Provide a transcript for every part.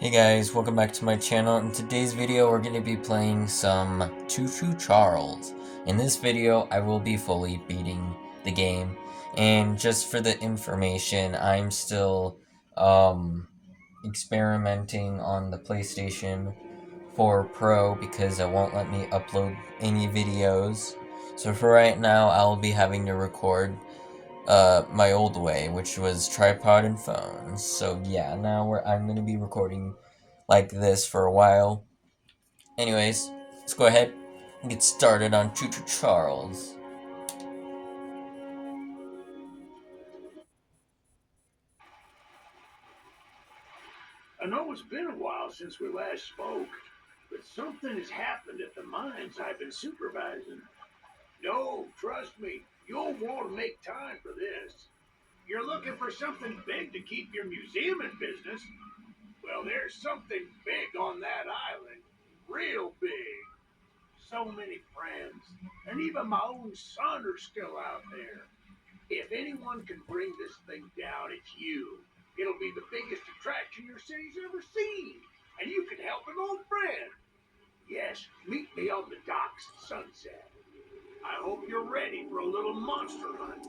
Hey guys, welcome back to my channel. In today's video, we're going to be playing some Choo Charles. In this video, I will be fully beating the game. And just for the information, I'm still experimenting on the PlayStation 4 Pro because it won't let me upload any videos. So for right now, I'll be having to record my old way, which was tripod and phone. So yeah, now I'm gonna be recording like this for a while. Anyways, let's go ahead and get started on Choo Charles. I know it's been a while since we last spoke, but something has happened at the mines I've been supervising. No, trust me, you'll want to make time for this. You're looking for something big to keep your museum in business? Well, there's something big on that island. Real big. So many friends. And even my own son are still out there. If anyone can bring this thing down, it's you. It'll be the biggest attraction your city's ever seen. And you can help an old friend. Yes, meet me on the docks at sunset. I hope you're ready for a little monster hunt.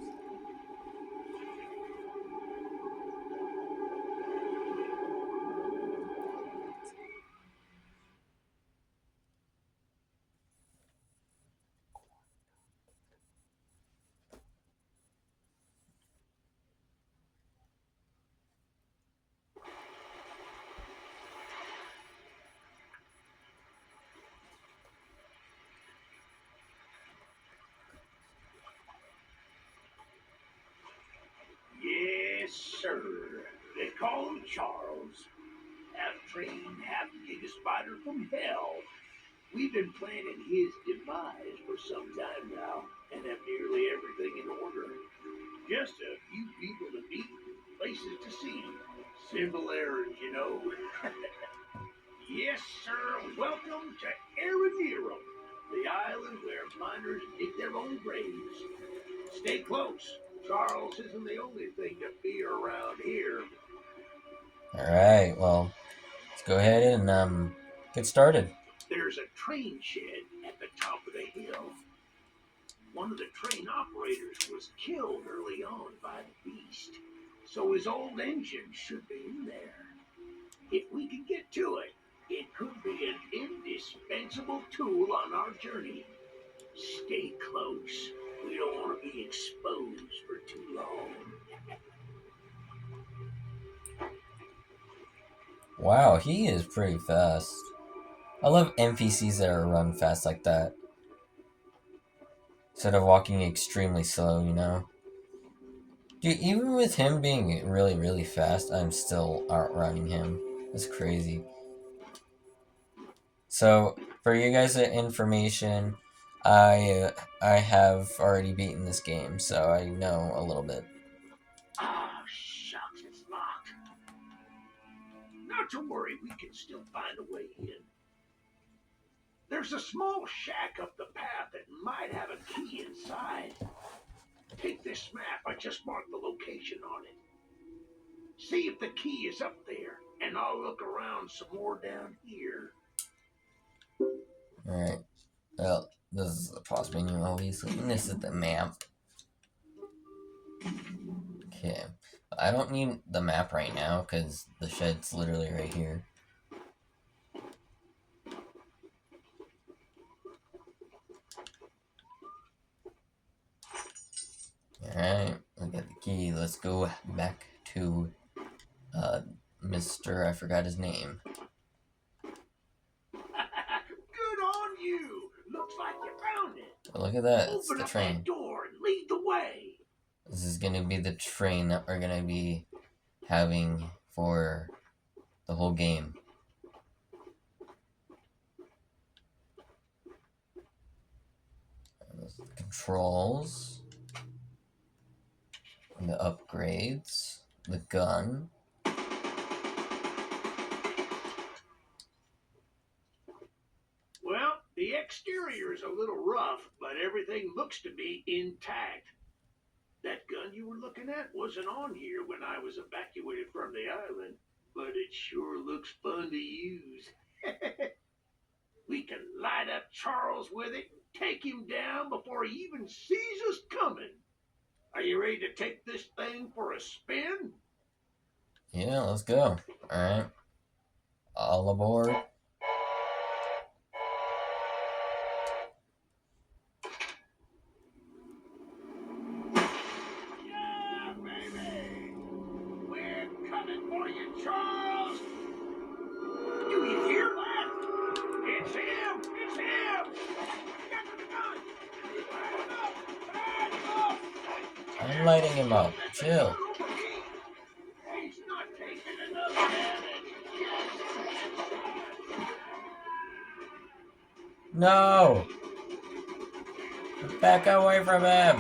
Yes, sir. They call him Charles. Half trained, half giga spider from hell. We've been planning his demise for some time now, and have nearly everything in order. Just a few people to meet, places to see. Simple errands, you know. Yes, sir. Welcome to Aranero, the island where miners dig their own graves. Stay close. Charles isn't the only thing to fear around here. Alright, well, let's go ahead and get started. There's a train shed at the top of the hill. One of the train operators was killed early on by the beast, so his old engine should be in there. If we can get to it, it could be an indispensable tool on our journey. Stay close. We don't want to be exposed for too long. Wow, he is pretty fast. I love NPCs that are run fast like that. Instead of walking extremely slow, you know? Dude, even with him being really, really fast, I'm still outrunning him. That's crazy. So, for you guys' information, I have already beaten this game, so I know a little bit. Ah, shucks, it's locked. Not to worry, we can still find a way in. There's a small shack up the path that might have a key inside. Take this map, I just marked the location on it. See if the key is up there, and I'll look around some more down here. Alright, well, this is the pause menu, obviously, and this is the map. Okay, I don't need the map right now, because the shed's literally right here. Alright, we got the key. Let's go back to Mr. I forgot his name. Good on you! Looks like you found it. But look at that, it's Open the up that train. door and lead the way. This is gonna be the train that we're gonna be having for the whole game. The controls, the upgrades, the gun. Well, the exterior is a little rough, but everything looks to be intact. That gun you were looking at wasn't on here when I was evacuated from the island, but it sure looks fun to use. We can light up Charles with it and take him down before he even sees us coming. Are you ready to take this thing for a spin? Yeah, let's go. Alright. All aboard. Yeah, baby! We're coming for you, Charles! Do you hear that? It's him! It's him! Get the gun! Light him up! Light him up! I'm lighting him up. Don't let the Chill. gun overheat! He's not taking enough damage! No! Back away from him!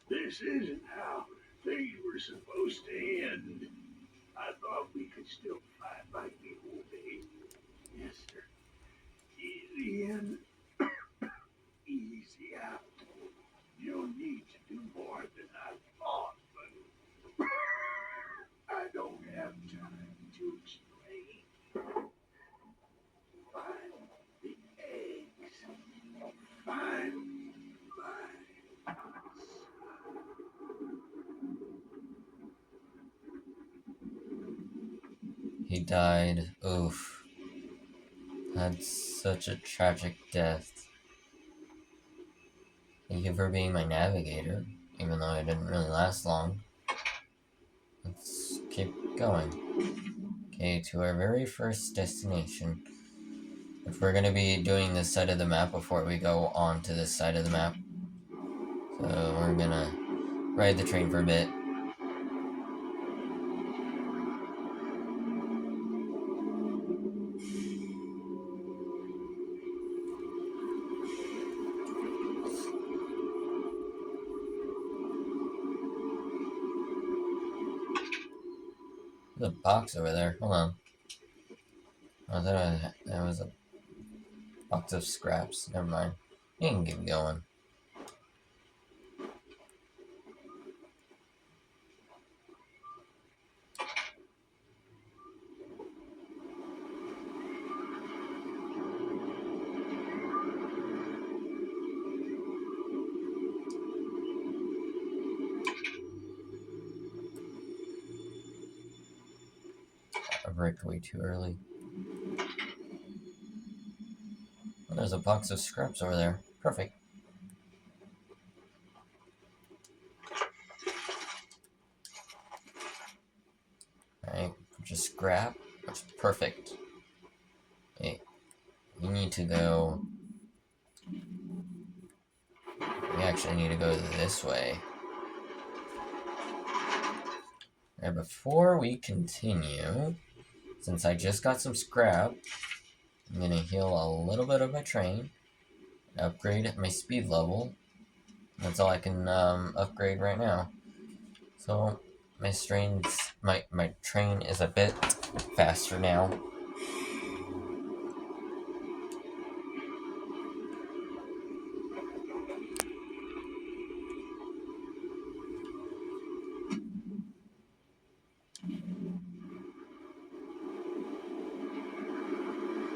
This isn't how things were supposed to end. I thought we could still fight like the old days. Yes, sir. Easy in, easy out. You'll need to do more than I thought, but I don't have time to explain. Find the eggs. Find my He died. Oof. That's such a tragic death. Thank you for being my navigator, even though it didn't really last long. Let's keep going. Okay, to our very first destination. If we're gonna be doing this side of the map before we go on to this side of the map. So we're gonna ride the train for a bit. There's a box over there. Hold on. Oh, there was a box of scraps. Never mind. You can keep going. I braked way too early. Oh, there's a box of scraps over there. Perfect. Alright, just scrap. That's perfect. Hey, we need to go. We actually need to go this way. Alright, before we continue, since I just got some scrap, I'm gonna heal a little bit of my train, upgrade my speed level. That's all I can upgrade right now. So my train is a bit faster now.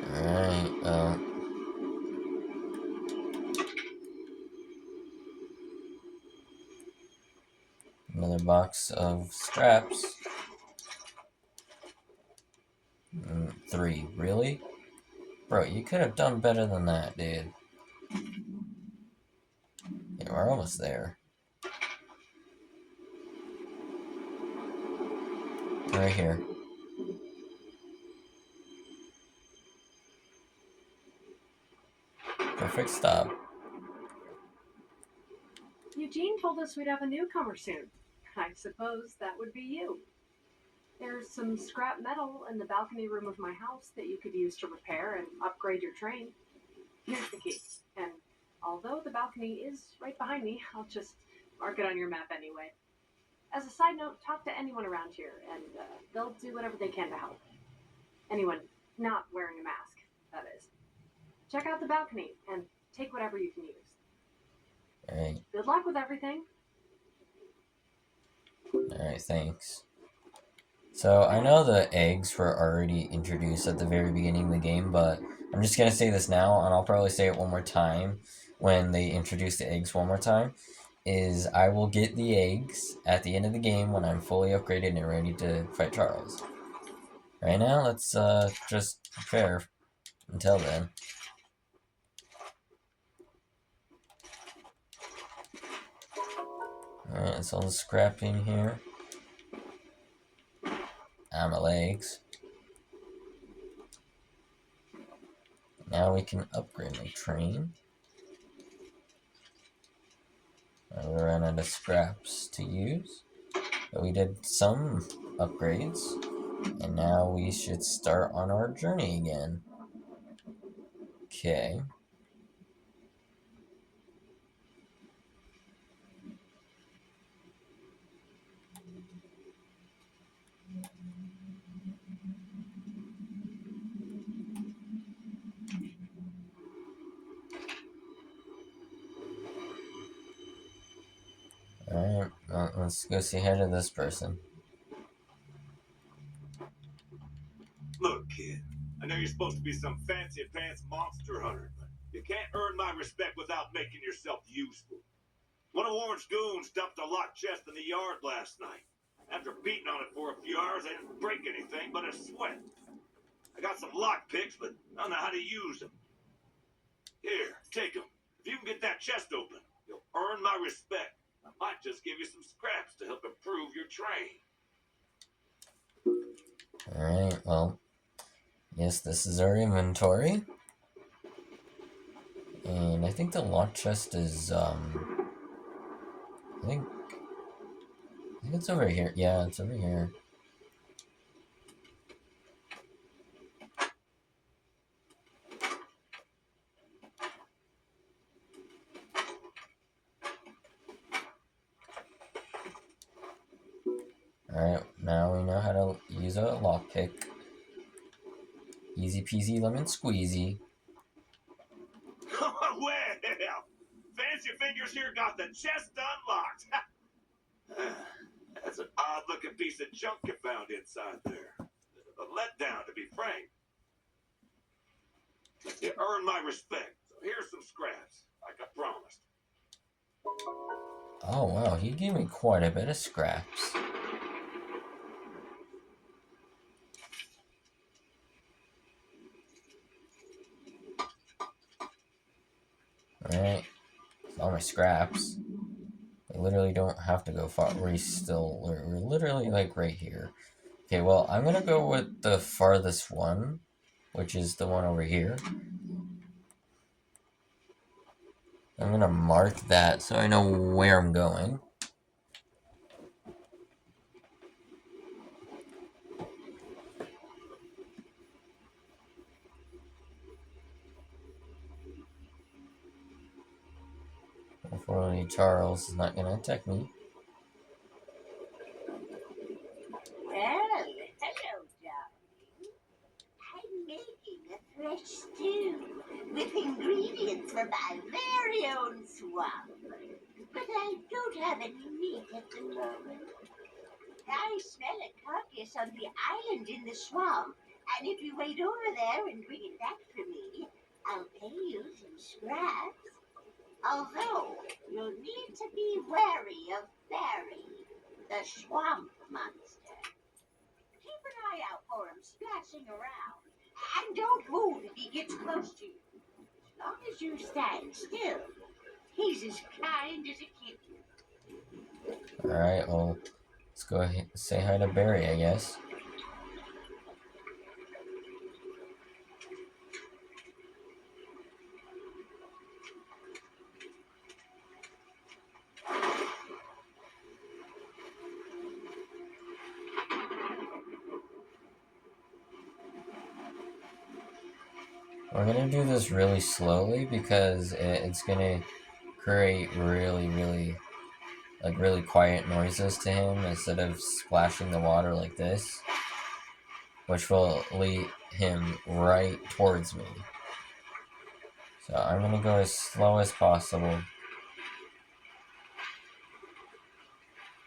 Alright, another box of scraps. 3, really? Bro, you could have done better than that, dude. Yeah, we're almost there. Right here. Perfect stop. Eugene told us we'd have a newcomer soon. I suppose that would be you. There's some scrap metal in the balcony room of my house that you could use to repair and upgrade your train. Here's the key. And although the balcony is right behind me, I'll just mark it on your map anyway. As a side note, talk to anyone around here, and they'll do whatever they can to help. Anyone not wearing a mask, that is. Check out the balcony and take whatever you can use. Alright. Good luck with everything. Alright, thanks. So, I know the eggs were already introduced at the very beginning of the game, but I'm just gonna say this now, and I'll probably say it one more time when they introduce the eggs one more time, is I will get the eggs at the end of the game when I'm fully upgraded and ready to fight Charles. Right now, let's just prepare until then. Alright, it's all the scrap in here. My legs. Now we can upgrade my train. We ran out of scraps to use, but we did some upgrades, and now we should start on our journey again. Okay. Alright, well, let's go say hi to this person. Look, kid, I know you're supposed to be some fancy pants monster hunter, but you can't earn my respect without making yourself useful. One of Warren's goons dumped a locked chest in the yard last night. After beating on it for a few hours, I didn't break anything but a sweat. I got some lock picks, but I don't know how to use them. Here, take them. If you can get that chest open, you'll earn my respect. I might just give you some scraps to help improve your train. Alright, well, yes, this is our inventory. And I think the lock chest is, I think it's over here. Yeah, it's over here. Alright, now we know how to use a lockpick. Easy peasy lemon squeezy. Well, Fancy Fingers here got the chest unlocked. That's an odd-looking piece of junk you found inside there. A letdown, to be frank. You earned my respect, so here's some scraps, like I promised. Oh wow, he gave me quite a bit of scraps. Alright, all my scraps. I literally don't have to go far. We're literally like right here. Okay, well, I'm gonna go with the farthest one, which is the one over here. I'm gonna mark that so I know where I'm going. Hopefully Charles is not gonna attack me. Well, hello, darling. I'm making a fresh stew with ingredients from my very own swamp. But I don't have any meat at the moment. I smell a carcass on the island in the swamp, and if you wait over there and bring it back for me, I'll pay you some scraps. Although, you'll need to be wary of Barry, the swamp monster. Keep an eye out for him splashing around. And don't move if he gets close to you. As long as you stand still, he's as kind as a kitten. Alright, well, let's go ahead and say hi to Barry, I guess. We're gonna do this really slowly because it's gonna create really quiet noises to him instead of splashing the water like this, which will lead him right towards me. So I'm gonna go as slow as possible.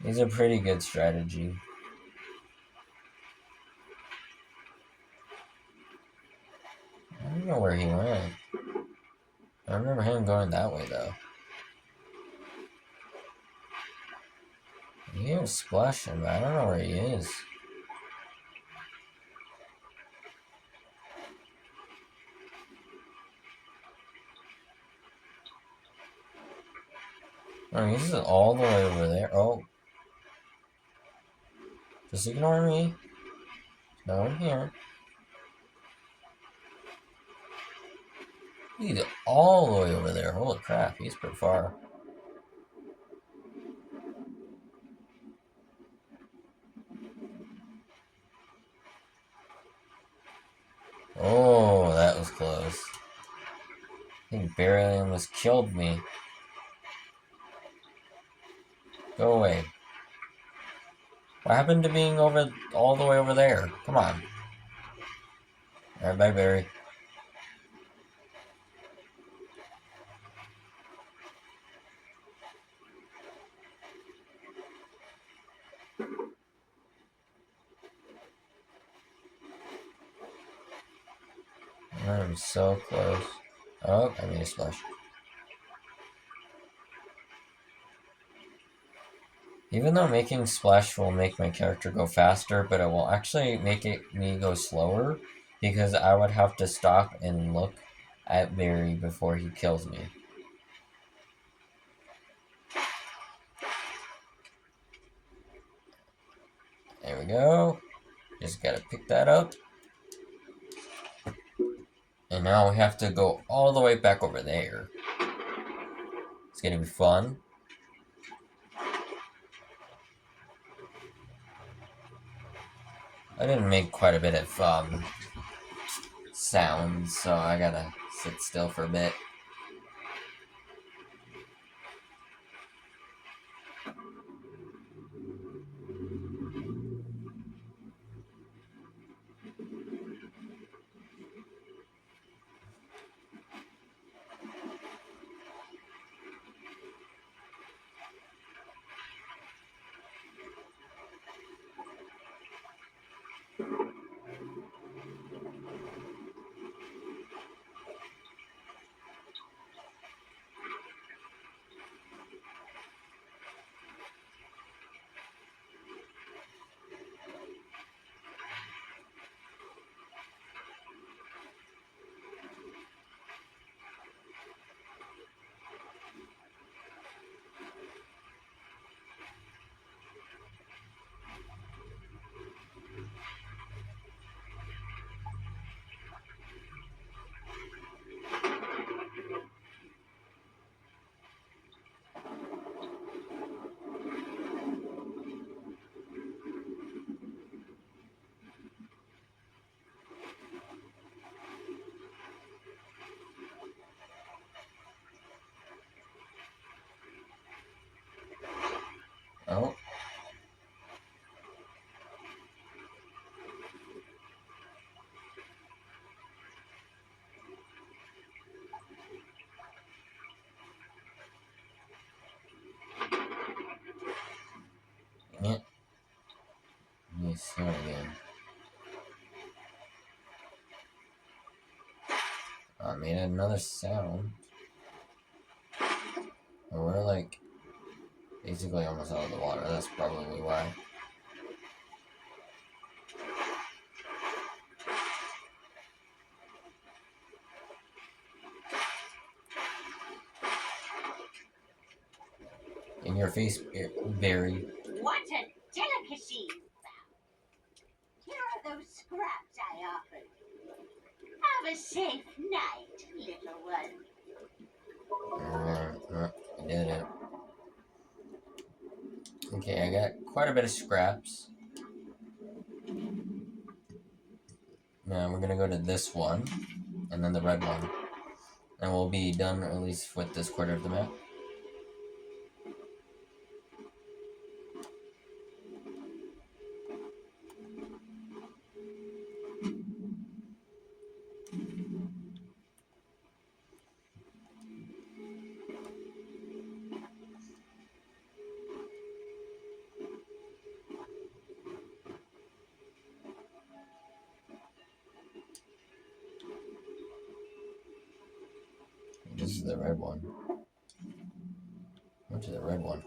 It's a pretty good strategy. I don't know where he went. I remember him going that way though. He was splashing, but I don't know where he is. Oh, he's all the way over there. Oh. Just ignore me. There's no one here. He's all the way over there. Holy crap, he's pretty far. Oh, that was close. I think barely almost killed me. Go away. What happened to being all the way over there? Come on. Alright, bye, Barry. I'm so close. Oh, I made a splash. Even though making splash will make my character go faster, but it will actually make me go slower because I would have to stop and look at Barry before he kills me. There we go. Just gotta pick that up. And now we have to go all the way back over there. It's gonna be fun. I didn't make quite a bit of sounds, so I gotta sit still for a bit. Oh. Yeah. Yes, there again. I made another sound. We're like basically almost out of the water. That's probably why. In your face, Barry. What a delicacy! Here are those scraps I offered you. Have a safe night, little one. I did it. Okay, I got quite a bit of scraps. Now we're gonna go to this one, and then the red one. And we'll be done, at least with this quarter of the map. This is the red one. Went to the red one.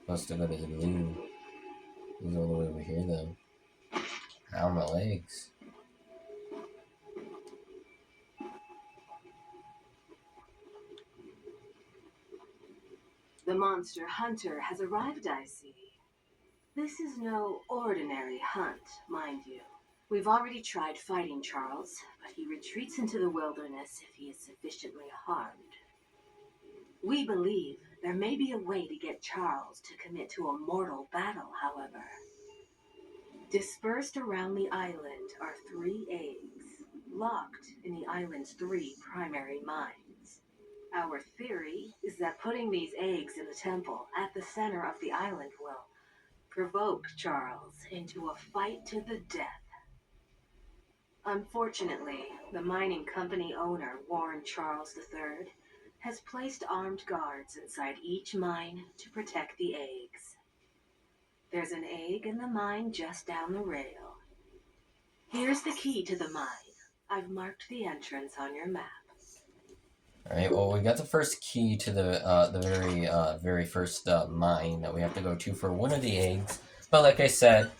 Supposed to go to the blue. He's all the way over here though. How are my legs? The monster hunter has arrived, I see. This is no ordinary hunt, mind you. We've already tried fighting Charles, but he retreats into the wilderness if he is sufficiently harmed. We believe there may be a way to get Charles to commit to a mortal battle, however. Dispersed around the island are 3 eggs, locked in the island's 3 primary mines. Our theory is that putting these eggs in the temple at the center of the island will provoke Charles into a fight to the death. Unfortunately, the mining company owner, Warren Charles III, has placed armed guards inside each mine to protect the eggs. There's an egg in the mine just down the rail. Here's the key to the mine. I've marked the entrance on your map. Alright, well, we got the first key to the very first mine that we have to go to for one of the eggs. But like I said,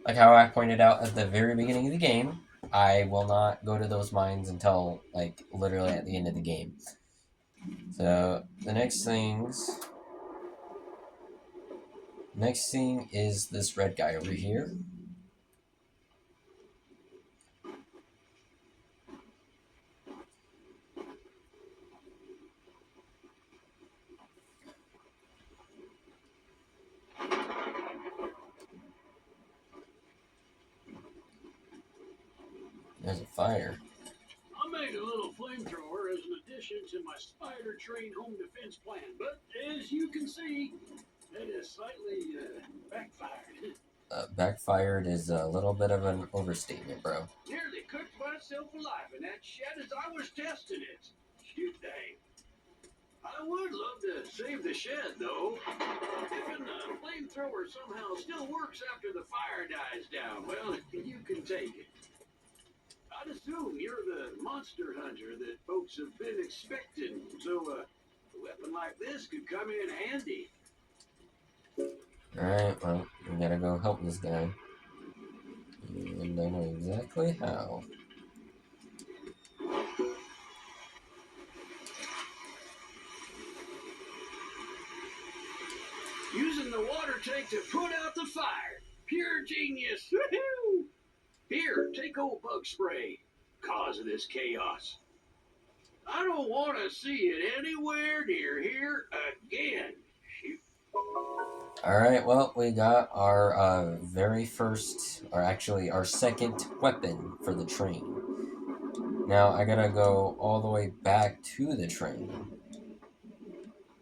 like how I pointed out at the very beginning of the game, I will not go to those mines until, like, literally at the end of the game. So, the next thing is this red guy over here. There's a fire. I made a little flamethrower as an addition to my spider train home defense plan, but as you can see, it has slightly backfired. Backfired is a little bit of an overstatement, bro. Nearly cooked myself alive in that shed as I was testing it. Shoot dang. I would love to save the shed, though. If the flamethrower somehow still works after the fire dies down, well, you can take it. I'd assume you're the monster hunter that folks have been expecting, so a weapon like this could come in handy. Alright, well, we gotta go help this guy. And I know exactly how. Using the water tank to put out the fire. Pure genius. Woohoo! Here, take old bug spray. Cause of this chaos. I don't want to see it anywhere near here again. Shoot. Alright, well, we got our very first, or actually our second weapon for the train. Now, I gotta go all the way back to the train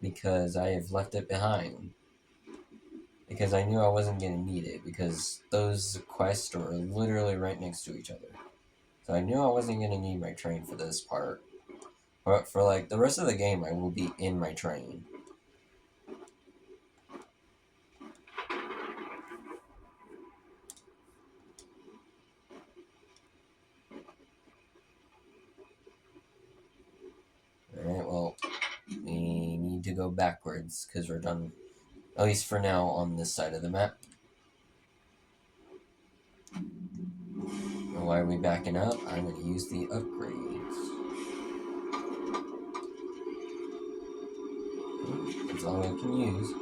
because I have left it behind. Because I knew I wasn't gonna need it, because those quests are literally right next to each other. So I knew I wasn't gonna need my train for this part. But for, like, the rest of the game, I will be in my train. Alright, well, we need to go backwards, because we're done, at least for now, on this side of the map. And why are we backing up? I'm going to use the upgrades. That's all I can use.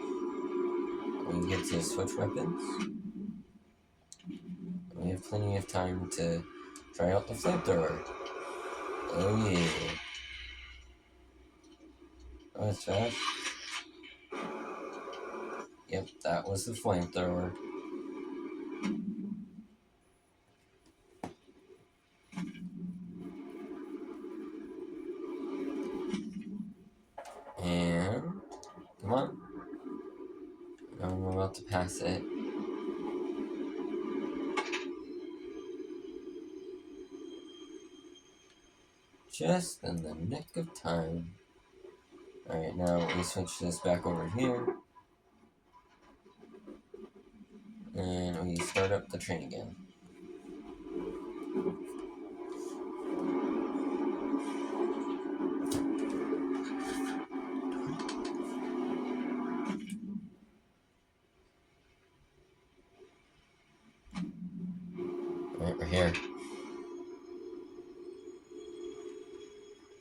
We get to switch weapons. We have plenty of time to try out the flamethrower. Oh yeah. Oh, that's fast. Yep, that was the flamethrower. And come on. I'm about to pass it. Just in the nick of time. Alright, now we switch this back over here. And we start up the train again. Alright, we're here.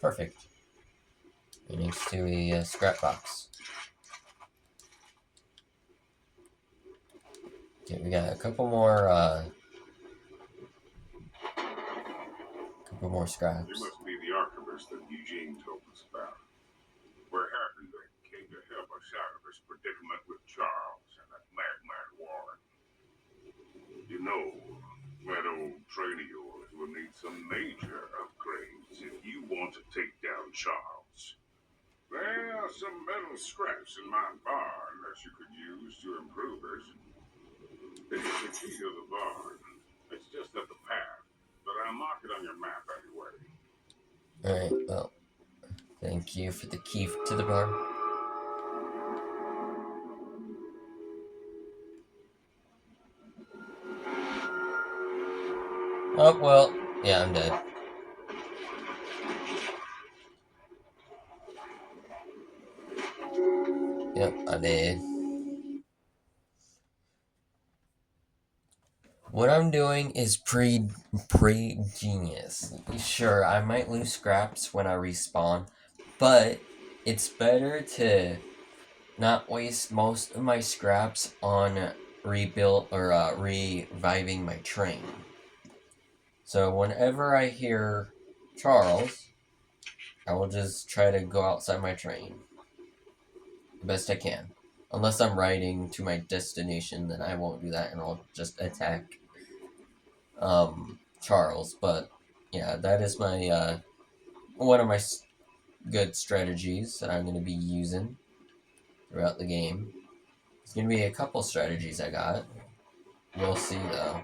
Perfect. Right next to a scrap box. Okay, we got a couple more scraps. You must be the archivist that Eugene told us about. We're happy that you came to help us out of this predicament with Charles and that madman Warren. You know, that old train of yours will need some major upgrades if you want to take down Charles. There are some metal scraps in my barn that you could use to improve it. It's the key to the barn. It's just at the path, but I'll mark it on your map anyway. Alright, well, thank you for the key to the bar. Oh, well, yeah, I'm dead. Yep, I did. What I'm doing is pre-genius. Sure, I might lose scraps when I respawn, but it's better to not waste most of my scraps on rebuild or reviving my train. So whenever I hear Charles, I will just try to go outside my train the best I can. Unless I'm riding to my destination, then I won't do that, and I'll just attack Charles. But yeah, that is my one of my good strategies that I'm going to be using throughout the game. There's going to be a couple strategies I got. We'll see though.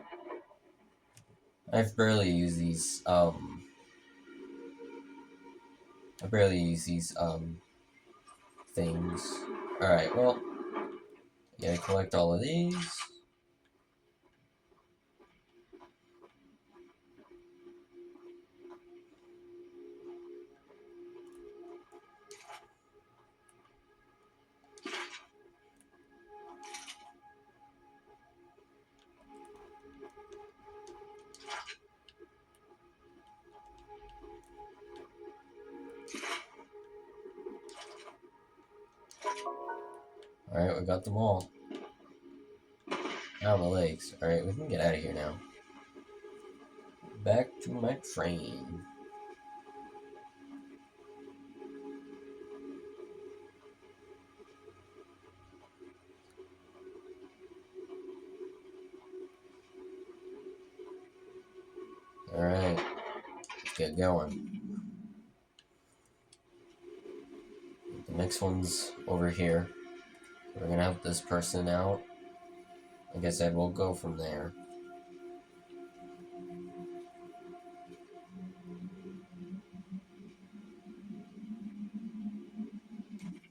I've barely used these things. Alright, well, yeah, collect all of these. Alright, we got them all. Now my legs. Alright, we can get out of here now. Back to my train. Alright, let's get going. The next one's over here. We're gonna help this person out. Like I said, we'll go from there.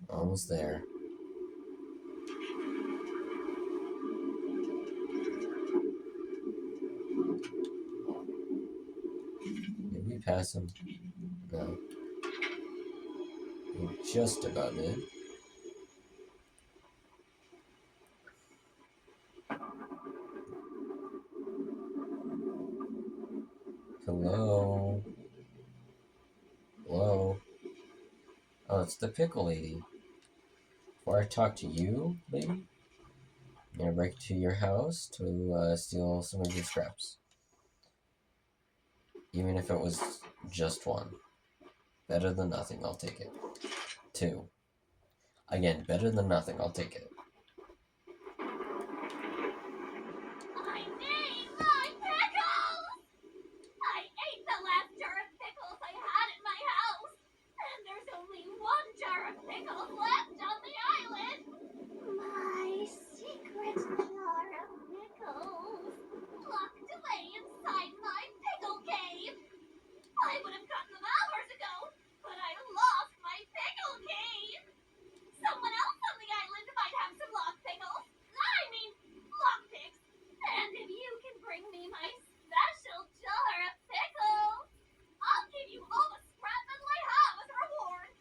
Almost there. Did we pass him? No. We just about did. Hello? Hello? Oh, it's the pickle lady. Before I talk to you, lady, I'm gonna break into your house to steal some of your scraps. Even if it was just one. Better than nothing, I'll take it. 2. Again, better than nothing, I'll take it. I need my pickles! I ate the last jar of pickles I had in my house, and there's only one jar of pickles left on the island. My secret jar of pickles, locked away inside my pickle cave. I would have gotten them hours ago, but I lost my pickle cave. Someone else on the island might have some lost pickles. I mean, lockpicks. And if you can bring me my special jar of pickles, I'll give you all the scrap metal I have as a reward.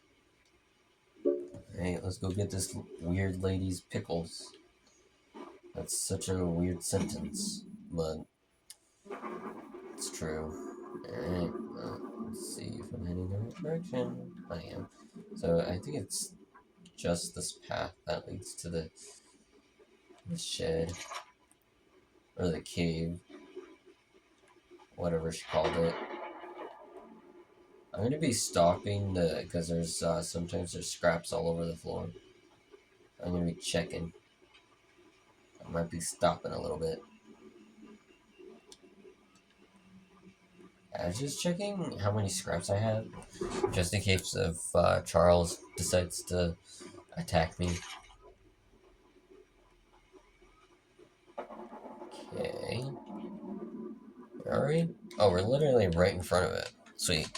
Hey, let's go get this weird lady's pickles. That's such a weird sentence, but It's true. Alright, let's see if I'm heading the right direction. I am. So I think it's just this path that leads to the shed. Or the cave. Whatever she called it. I'm gonna be stopping because there's sometimes there's scraps all over the floor. I'm gonna be checking. I might be stopping a little bit. I was just checking how many scraps I have, just in case if Charles decides to attack me. Okay. Where are we? Oh, we're literally right in front of it. Sweet.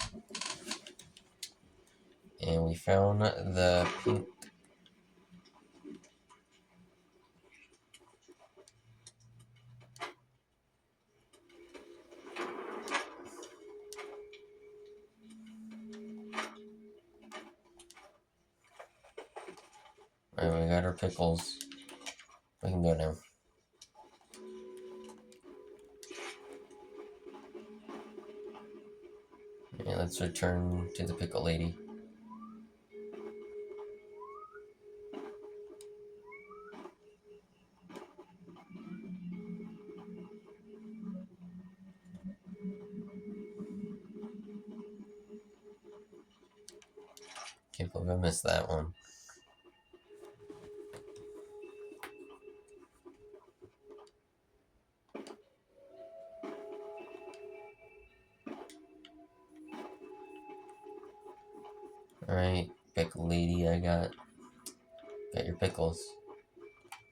And we found the pink. Alright, we got our pickles. We can go now. Okay, let's return to the pickle lady. Can't believe I missed that one. Alright, pickle lady, I got your pickles.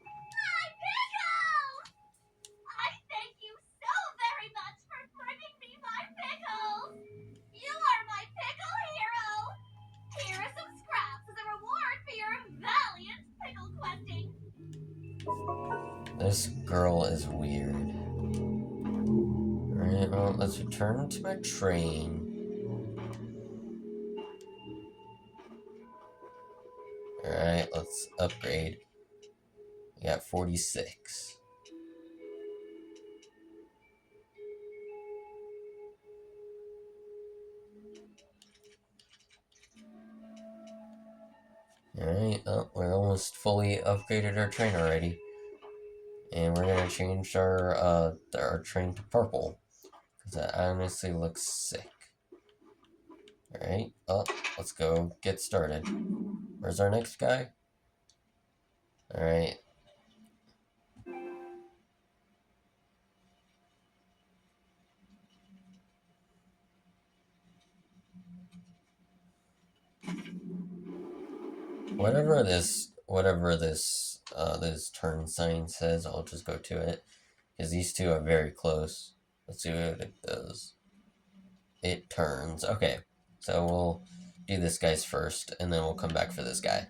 My pickles! I thank you so very much for bringing me my pickles! You are my pickle hero! Here are some scraps as a reward for your valiant pickle questing. This girl is weird. Alright, well, let's return to my train. Alright, let's upgrade. We got 46. Alright, oh, we're almost fully upgraded our train already. And we're gonna change our train to purple. Because that honestly looks sick. Alright, oh, let's go get started. Where's our next guy? Alright. Whatever this turn sign says, I'll just go to it. Because these two are very close. Let's see what it does. It turns. Okay, so we'll do this guy's first, and then we'll come back for this guy.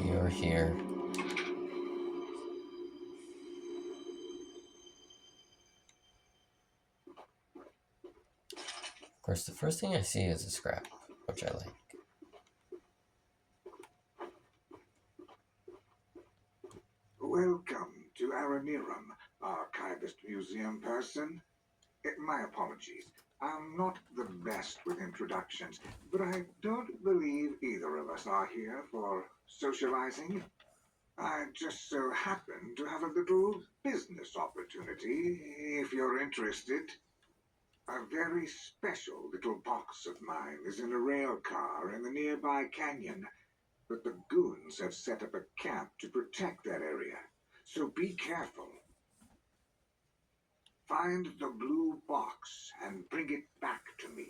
You're here. Of course, the first thing I see is a scrap, which I like. Welcome to Aranirum, Archivist Museum person. My apologies. I'm not the best with introductions, but I don't believe either of us are here for socializing. I just so happen to have a little business opportunity, if you're interested. A very special little box of mine is in a rail car in the nearby canyon, but the goons have set up a camp to protect that area, so be careful. Find the blue box and bring it back to me.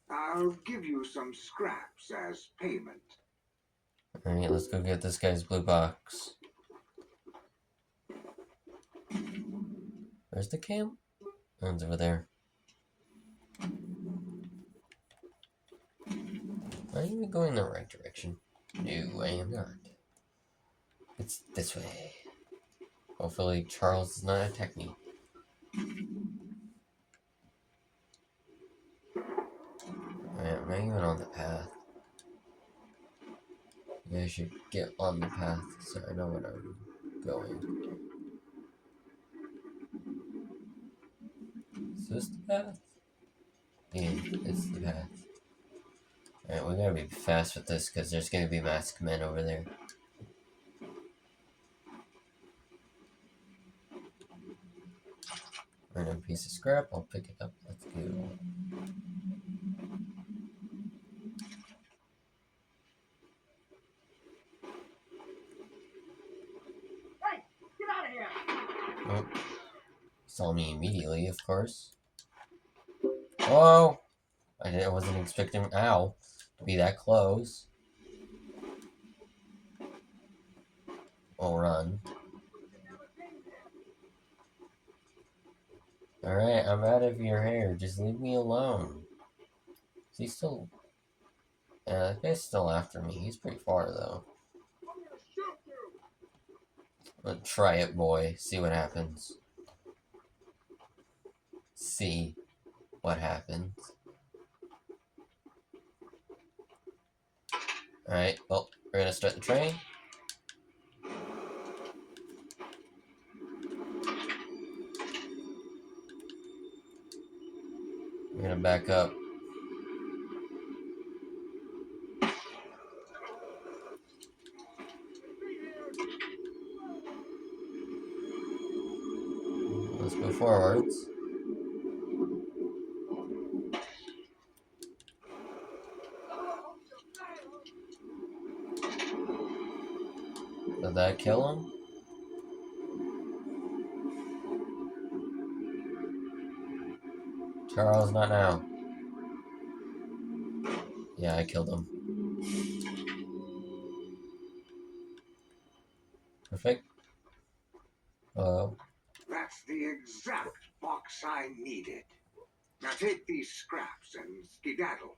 I'll give you some scraps as payment. Alright, let's go get this guy's blue box. Where's the camp? Oh, it's over there. Are you even going the right direction? No, I am not. It's this way. Hopefully Charles does not attack me. Alright, I'm not even on the path. Maybe I should get on the path so I know where I'm going. Is this the path? Yeah, it's the path. Alright, we gotta be fast with this because there's gonna be masked men over there. Random piece of scrap, I'll pick it up. Let's go. Hey, get out of here! Oh, saw me immediately, of course. Whoa! I wasn't expecting, ow, to be that close. We'll run. Alright, I'm out of your hair. Just leave me alone. Is he still... Yeah, that guy's still after me. He's pretty far, though. I'm gonna shoot you! But try it, boy. See what happens. See what happens. Alright, well, we're gonna start the train. We're gonna back up. Let's go forwards. Did that kill him? Charles, not now. Yeah, I killed him. Perfect. Hello. That's the exact box I needed. Now take these scraps and skedaddle.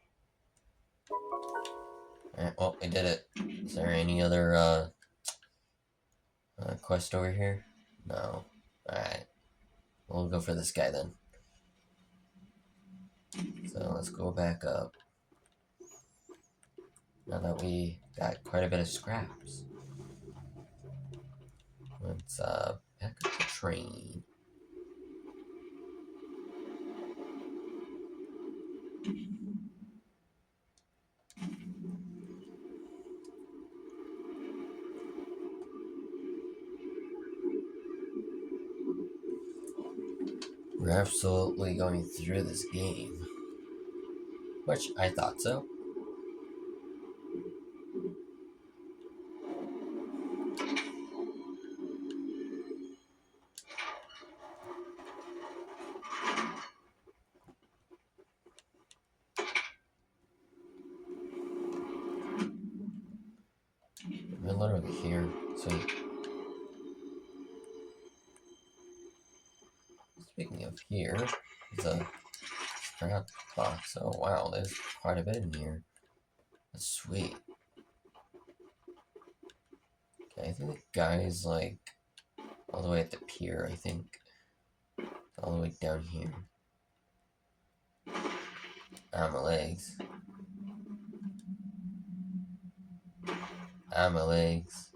Alright, well, we did it. Is there any other, quest over here? No. Alright. We'll go for this guy then. So let's go back up. Now that we got quite a bit of scraps. Let's, back up the train. We're absolutely going through this game. Which, I thought so. We're literally here. Sweet. Speaking of here, there's a scrap box. Oh wow, there's quite a bit in here. That's sweet. Okay, I think the guy's like all the way at the pier, I think. All the way down here. Ah, my legs. Ah, my legs.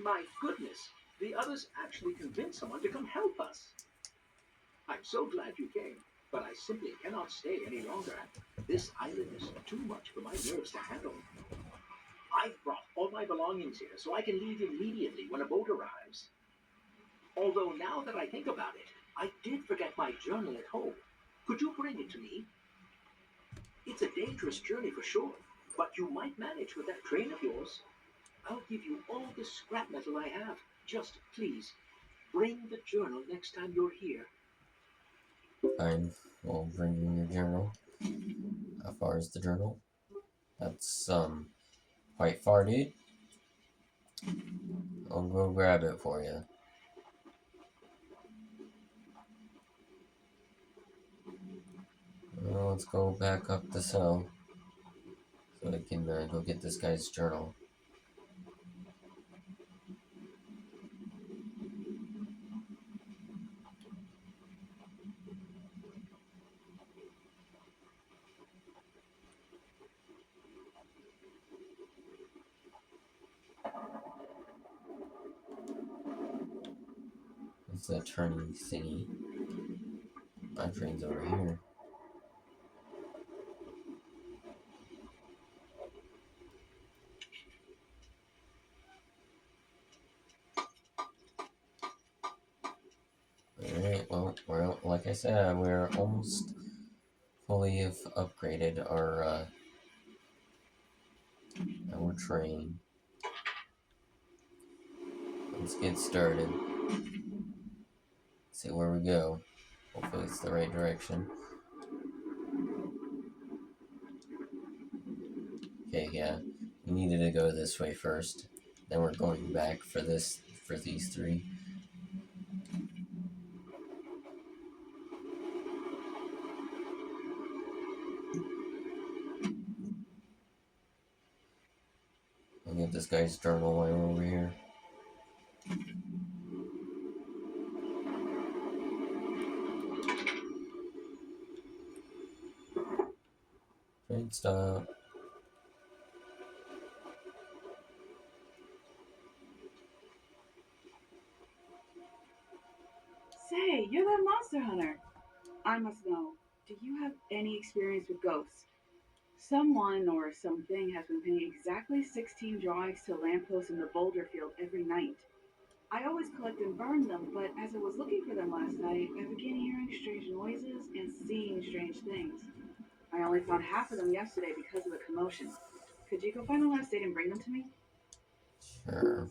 My goodness, the others actually convinced someone to come help us. I'm so glad you came, but I simply cannot stay any longer. This island is too much for my nerves to handle. I've brought all my belongings here so I can leave immediately when a boat arrives. Although now that I think about it, I did forget my journal at home. Could you bring it to me? It's a dangerous journey for sure, but you might manage with that train of yours. I'll give you all the scrap metal I have. Just please, bring the journal next time you're here. Fine, we'll bring in your journal. How far is the journal? That's, quite far, dude. I'll go grab it for you. Well, let's go back up the cell so I can go get this guy's journal. It's a turning thingy. My train's over here. Alright, well, like I said, we're almost fully have upgraded our train. Let's get started. See where we go. Hopefully it's the right direction. Okay, yeah. We needed to go this way first. Then we're going back for these three. I'll get this guy's journal while we're over here. Train stop. Say, you're that monster hunter. I must know, do you have any experience with ghosts? Someone or something has been pinning exactly 16 drawings to lampposts in the boulder field every night. I always collect and burn them, but as I was looking for them last night, I began hearing strange noises and seeing strange things. I only found half of them yesterday because of the commotion. Could you go find the last date and bring them to me? Sure.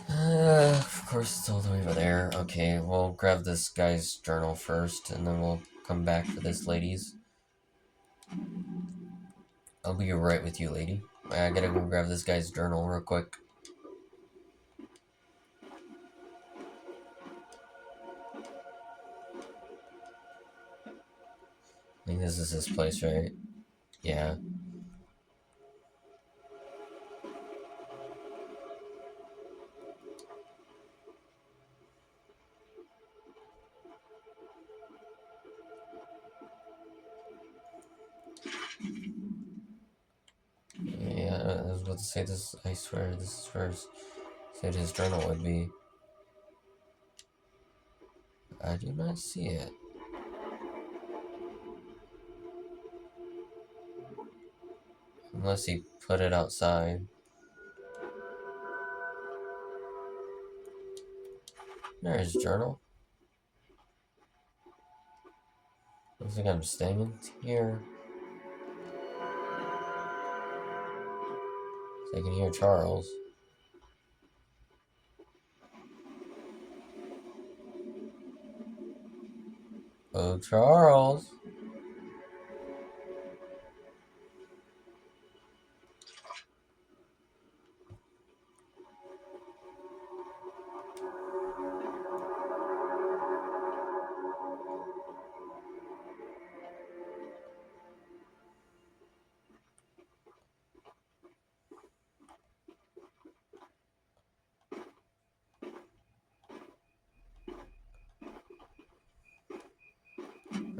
Of course, it's all the way over there. Okay, we'll grab this guy's journal first, and then we'll come back for this lady's. I'll be right with you, lady. I gotta go grab this guy's journal real quick. I think this is his place, right? Yeah. Yeah, I was about to say this. I swear, this is where said his journal would be. I do not see it. Unless he put it outside. There's his journal. Looks like I'm staying in here. So I can hear Charles. Oh, Charles.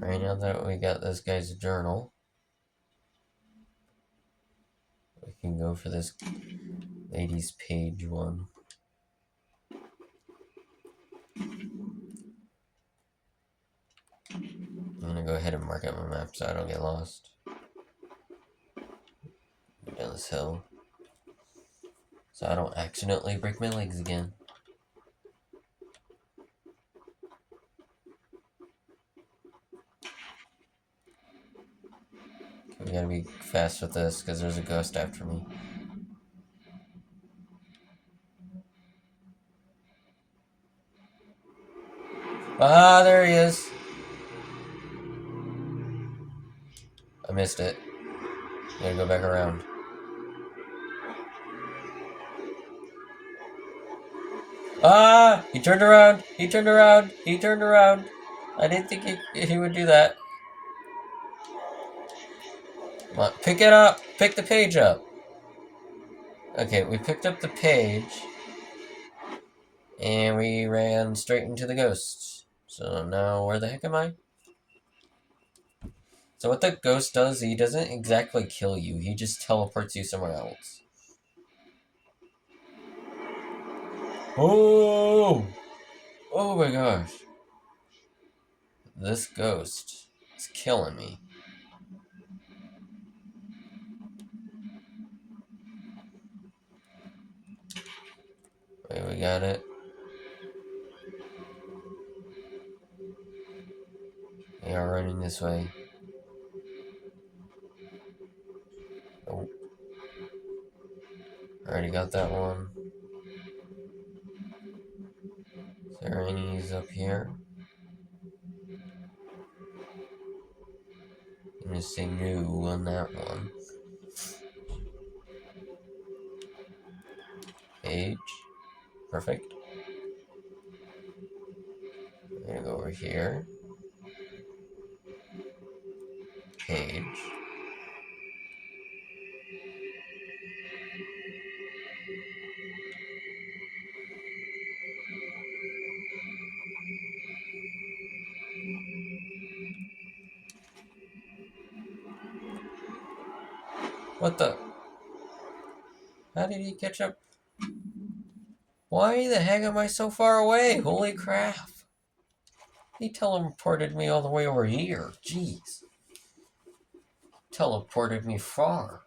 Alright, now that we got this guy's journal, we can go for this lady's page one. I'm gonna go ahead and mark out my map so I don't get lost. Go down this hill. So I don't accidentally break my legs again. We gotta be fast with this because there's a ghost after me. Ah, there he is. I missed it. Gotta go back around. Ah! He turned around! He turned around! He turned around! I didn't think he would do that. Come on, pick it up! Pick the page up! Okay, we picked up the page. And we ran straight into the ghost. So now, where the heck am I? So what the ghost does, he doesn't exactly kill you. He just teleports you somewhere else. Oh! Oh my gosh. This ghost is killing me. Wait, we got it. We are running this way. Nope. Already got that one. Is there any's up here? I'm gonna say no on that one. Page. Perfect. I'm gonna go over here. Page. What the? How did he catch up? Why the heck am I so far away? Holy crap. He teleported me all the way over here. Jeez. Teleported me far.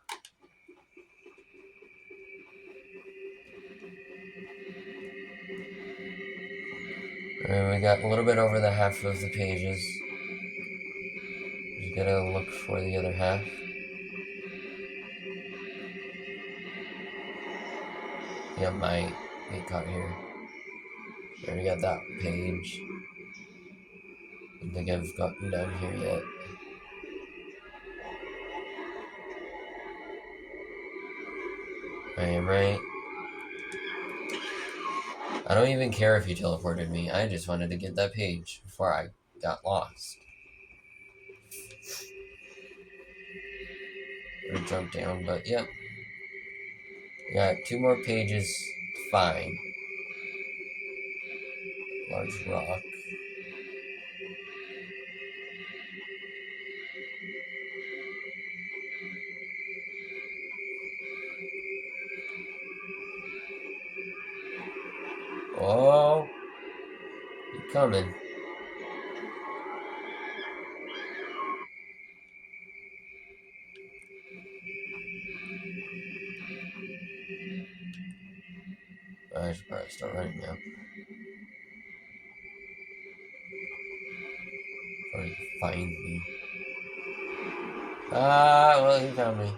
Alright, we got a little bit over the half of the pages. Just gotta look for the other half. Yeah, might get caught here. Already got that page. Don't think I've gotten down here yet. I am right. I don't even care if he teleported me. I just wanted to get that page before I got lost. Or jump down, but yep. Got 2 more pages to find. Large rock. Oh, you're coming. I should probably start running now. Before he finds me. Ah, well, he found me.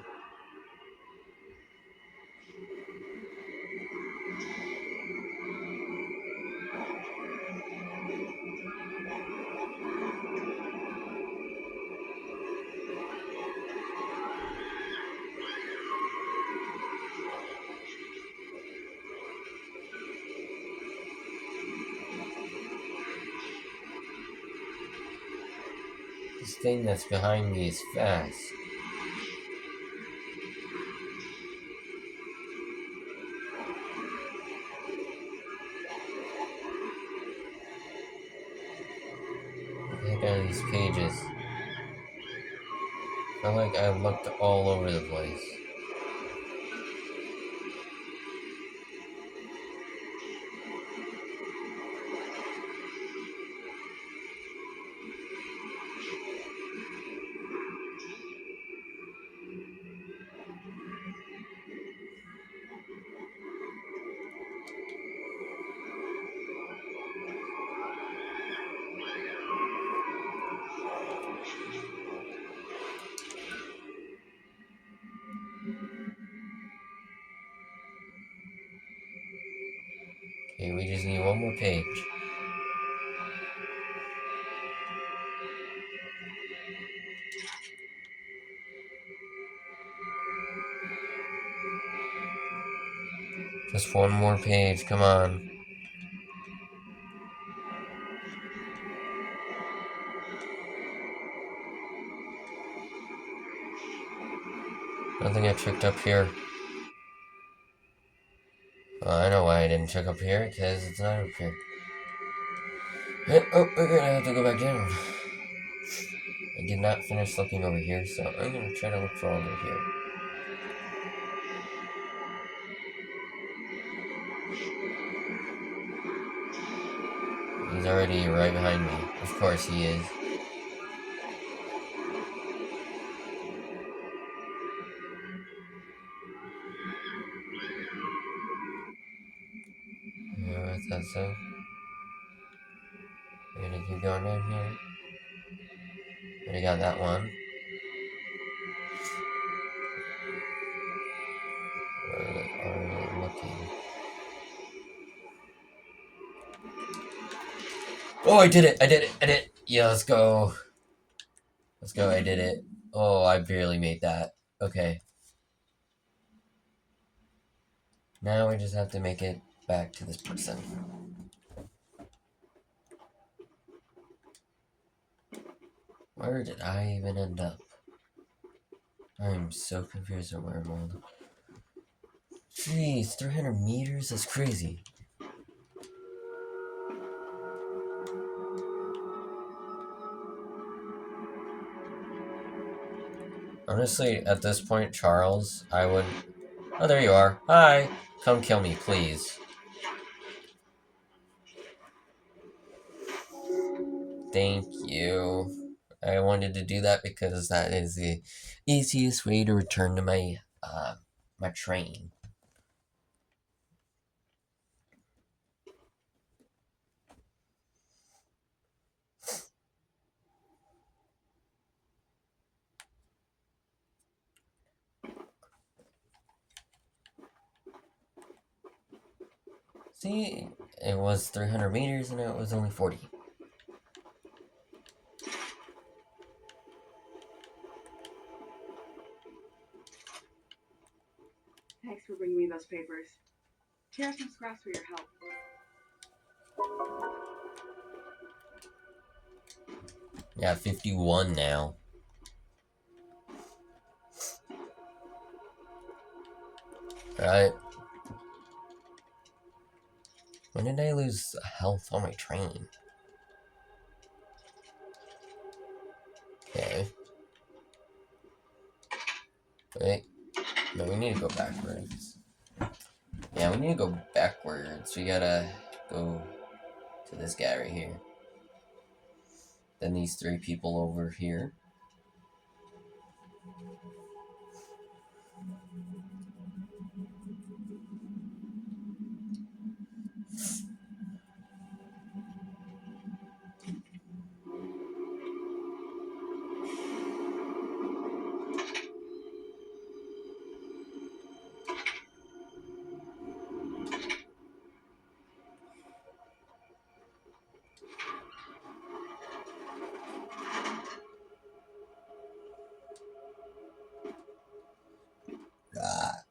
This thing that's behind me is fast. Look at these pages. I feel like I looked all over the place. Okay, we just need one more page. Just one more page, come on. I don't think I checked up here. Well, I know why I didn't check up here, because it's not up here. Oh, we're gonna have to go back down. I did not finish looking over here, so I'm gonna try to look for over here. He's already right behind me. Of course he is. Yeah, I thought so. We're gonna keep going down here. Already got that one. Where are we looking? Oh, I did it! I did it! I did it! Yeah, let's go. Let's go, I did it. Oh, I barely made that. Okay. Now we just have to make it back to this person. Where did I even end up? I'm so confused on where I'm on. Jeez, 300 meters? That's crazy. Honestly, at this point, Charles, I would... Oh, there you are. Hi! Come kill me, please. Thank you. I wanted to do that because that is the easiest way to return to my, my train. See, it was 300 meters and it was only 40. Thanks for bringing me those papers. Here are some scraps for your help. Yeah, 51 now. Right. When did I lose health on my train? Okay. Wait. No, we need to go backwards. Yeah, we need to go backwards. We gotta go to this guy right here. Then these 3 people over here. Ah.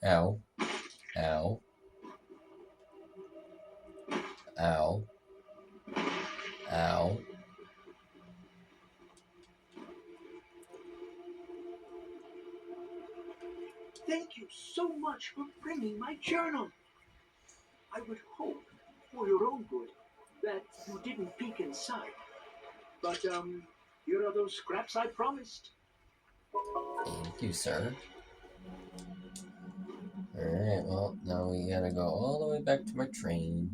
Ow. Ow. Ow. Ow. Thank you so much for bringing my journal. I would hope, for your own good, that you didn't peek inside. But, here are those scraps I promised. Thank you, sir. Alright, well, now we gotta go all the way back to my train.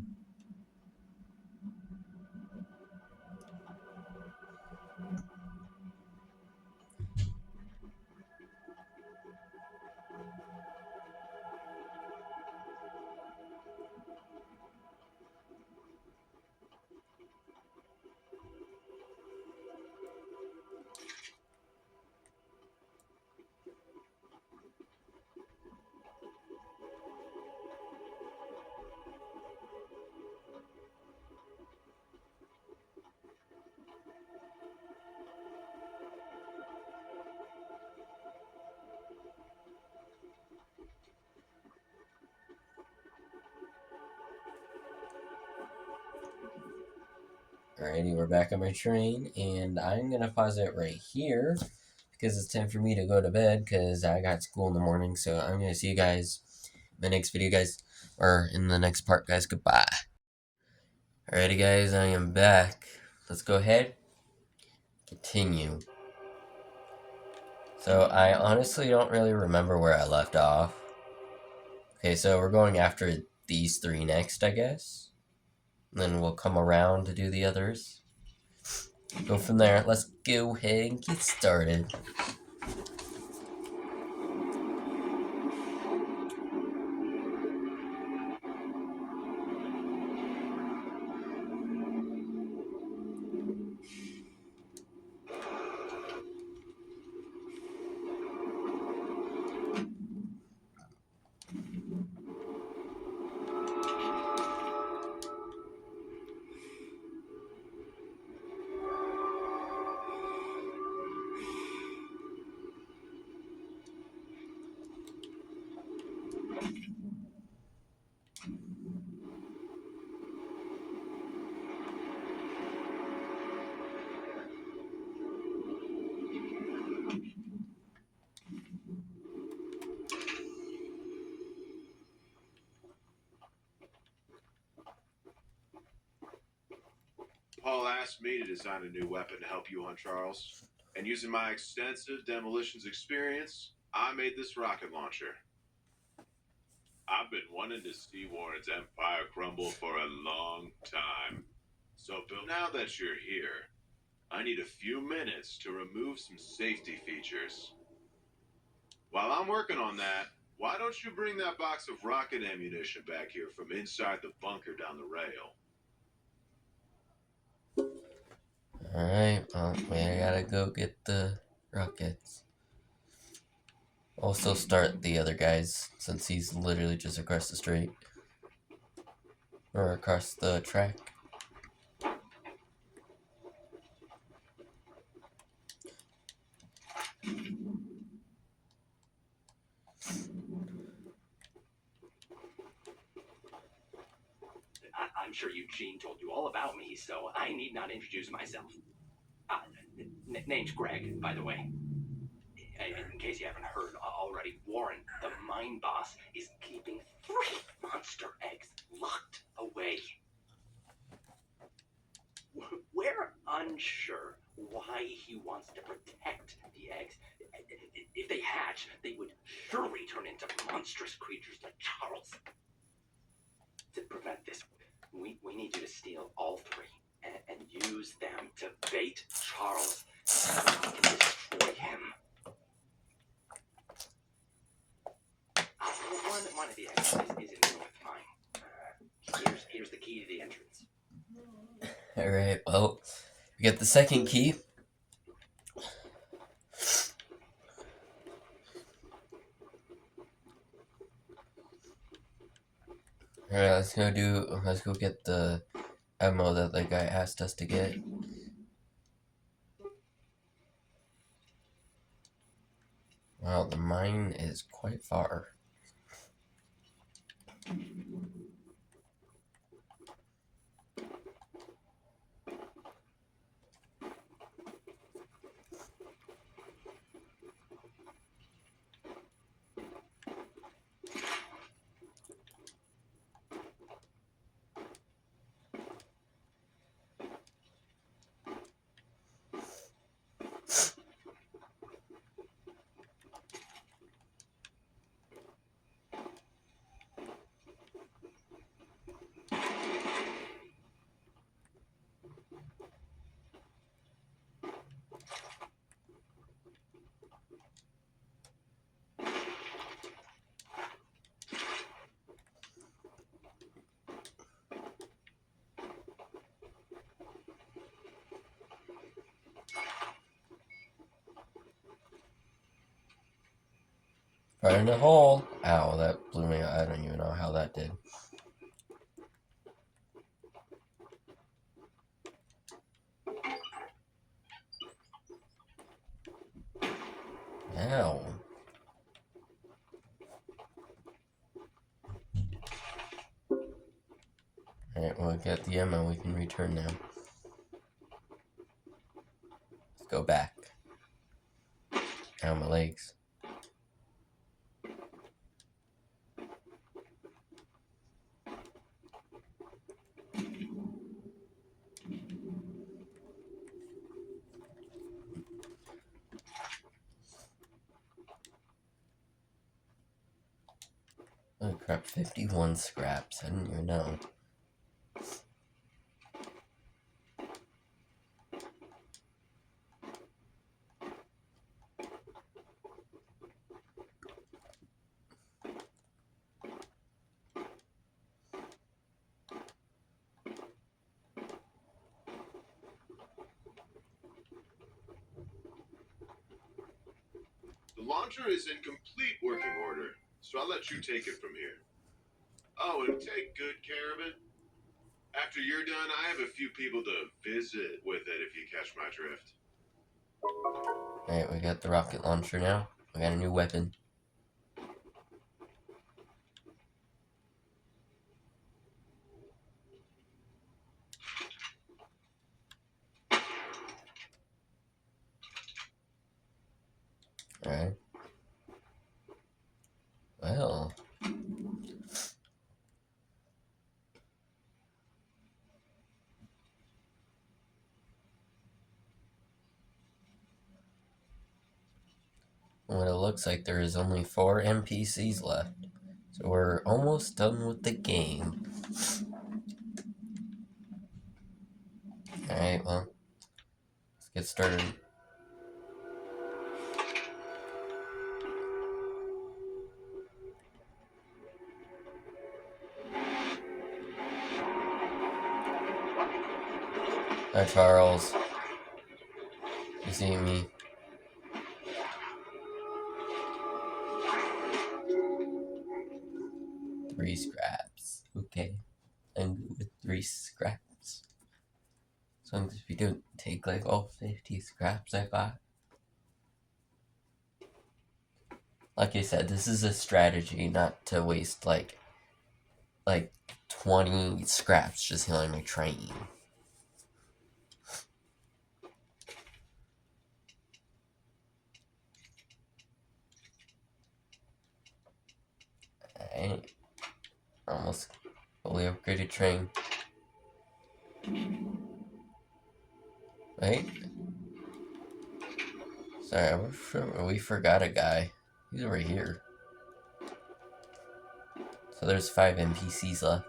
Alrighty, we're back on my train, and I'm gonna pause it right here because it's time for me to go to bed because I got school in the morning. So I'm gonna see you guys in the next video, guys, or in the next part, guys. Goodbye. Alrighty, guys, I am back. Let's go ahead. Continue. So I honestly don't really remember where I left off. Okay, so we're going after these three next, I guess. And then we'll come around to do the others. Go from there. Let's go ahead and get started. Paul asked me to design a new weapon to help you hunt Charles. And using my extensive demolitions experience, I made this rocket launcher. I've been wanting to see Warren's empire crumble for a long time. So, Bill, now that you're here, I need a few minutes to remove some safety features. While I'm working on that, why don't you bring that box of rocket ammunition back here from inside the bunker down the rail? Alright, well, we gotta go get the rockets. Also start the other guys, since he's literally just across the street. Or across the track. I'm sure Eugene told you all about me, so I need not introduce myself. Name's Greg, by the way. In case you haven't heard already, Warren, the mine boss, is keeping 3 monster eggs locked away. We're unsure why he wants to protect the eggs. If they hatch, they would surely turn into monstrous creatures like Charles. To prevent this, we need you to steal all 3 and use them to bait Charles and destroy him. One of the eggs is in the north mine. Here's the key to the entrance. Alright, well, we get the second key. Alright, let's go get the ammo that the guy asked us to get. Wow, the mine is quite far. Fire in the hole! Ow, that blew me. I don't even know how that did. Ow. Alright, we'll get the ammo. We can return now. Let's go back. Ow, my legs. Oh crap, 51 scraps. I didn't even know. The launcher is in complete working order, so I'll let you take it from here. Oh, and take good care of it. After you're done, I have a few people to visit with it if you catch my drift. Alright, we got the rocket launcher now. We got a new weapon. Alright. Well. What it looks like there is only 4 NPCs left. So we're almost done with the game. Alright, well. Let's get started. Hi, Charles. You see me? Three scraps. Okay. I'm good with 3 scraps. As long as we don't take like all 50 scraps I got. Like I said, this is a strategy not to waste like 20 scraps just healing my train. Alright. Almost fully upgraded train. Wait. Sorry, we forgot a guy. He's over here. So there's 5 NPCs left.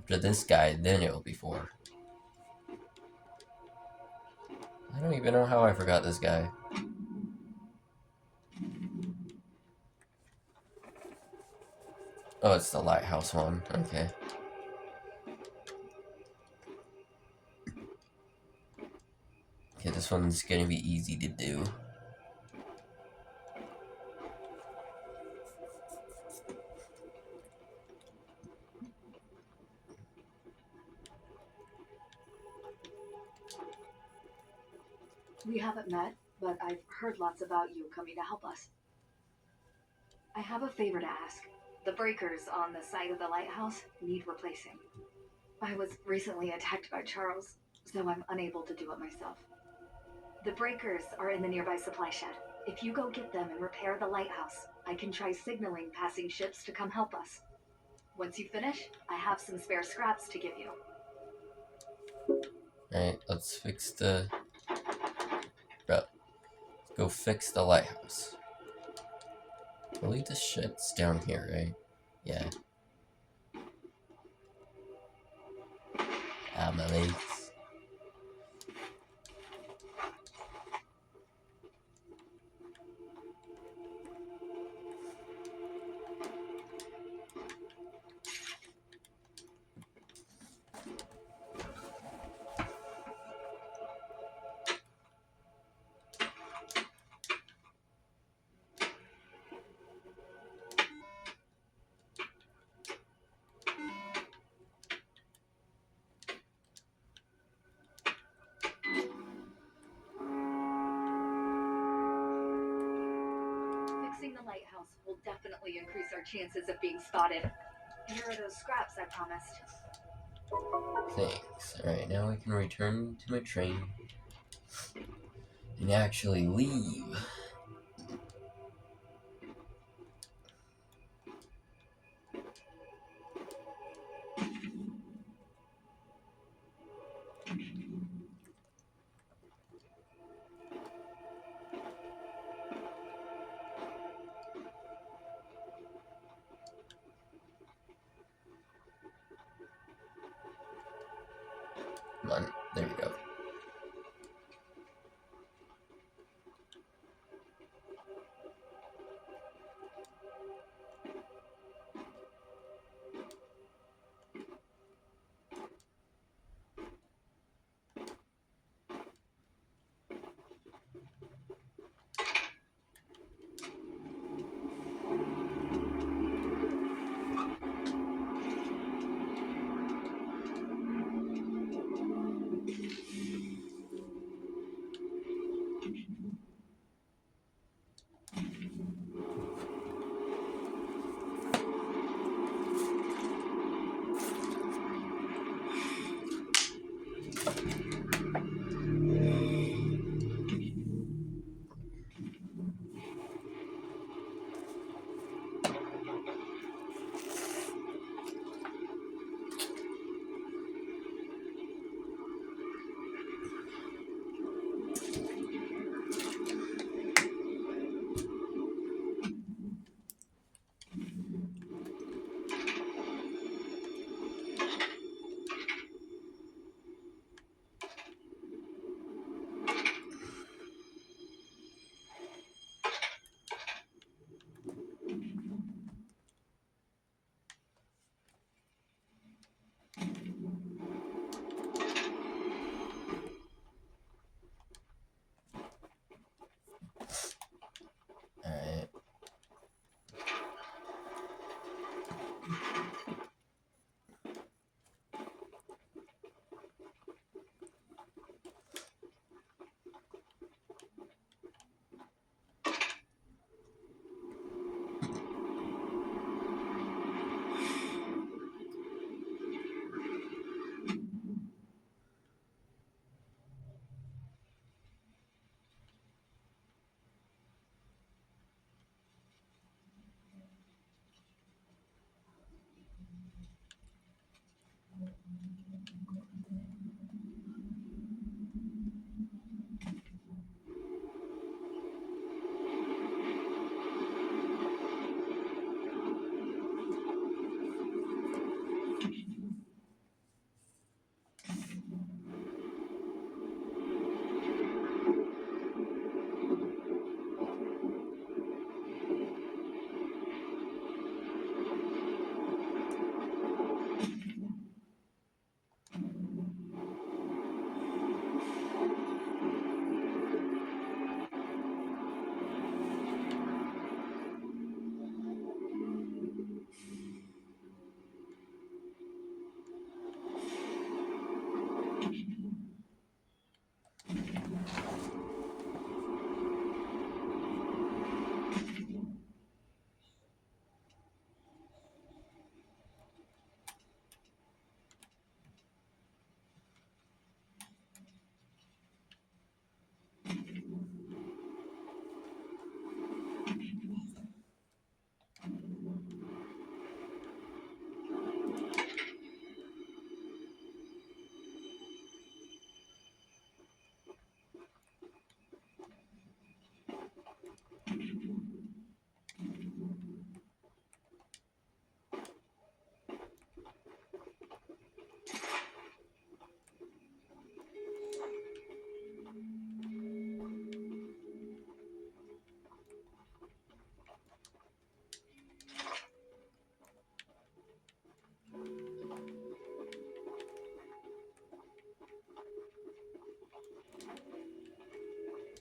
After this guy, then it will be 4. I don't even know how I forgot this guy. Oh, it's the lighthouse one. Okay. Okay, this one's gonna be easy to do. We haven't met, but I've heard lots about you coming to help us. I have a favor to ask. The breakers on the side of the lighthouse need replacing. I was recently attacked by Charles, so I'm unable to do it myself. The breakers are in the nearby supply shed. If you go get them and repair the lighthouse, I can try signaling passing ships to come help us. Once you finish, I have some spare scraps to give you. Alright, let's fix the... Bro, let's go fix the lighthouse. I believe the shit's down here, right? Yeah. Ah, my legs. Fixing the lighthouse will definitely increase our chances of being spotted. Here are those scraps I promised. Thanks. Alright, now I can return to my train and actually leave. on. There you go. Alright.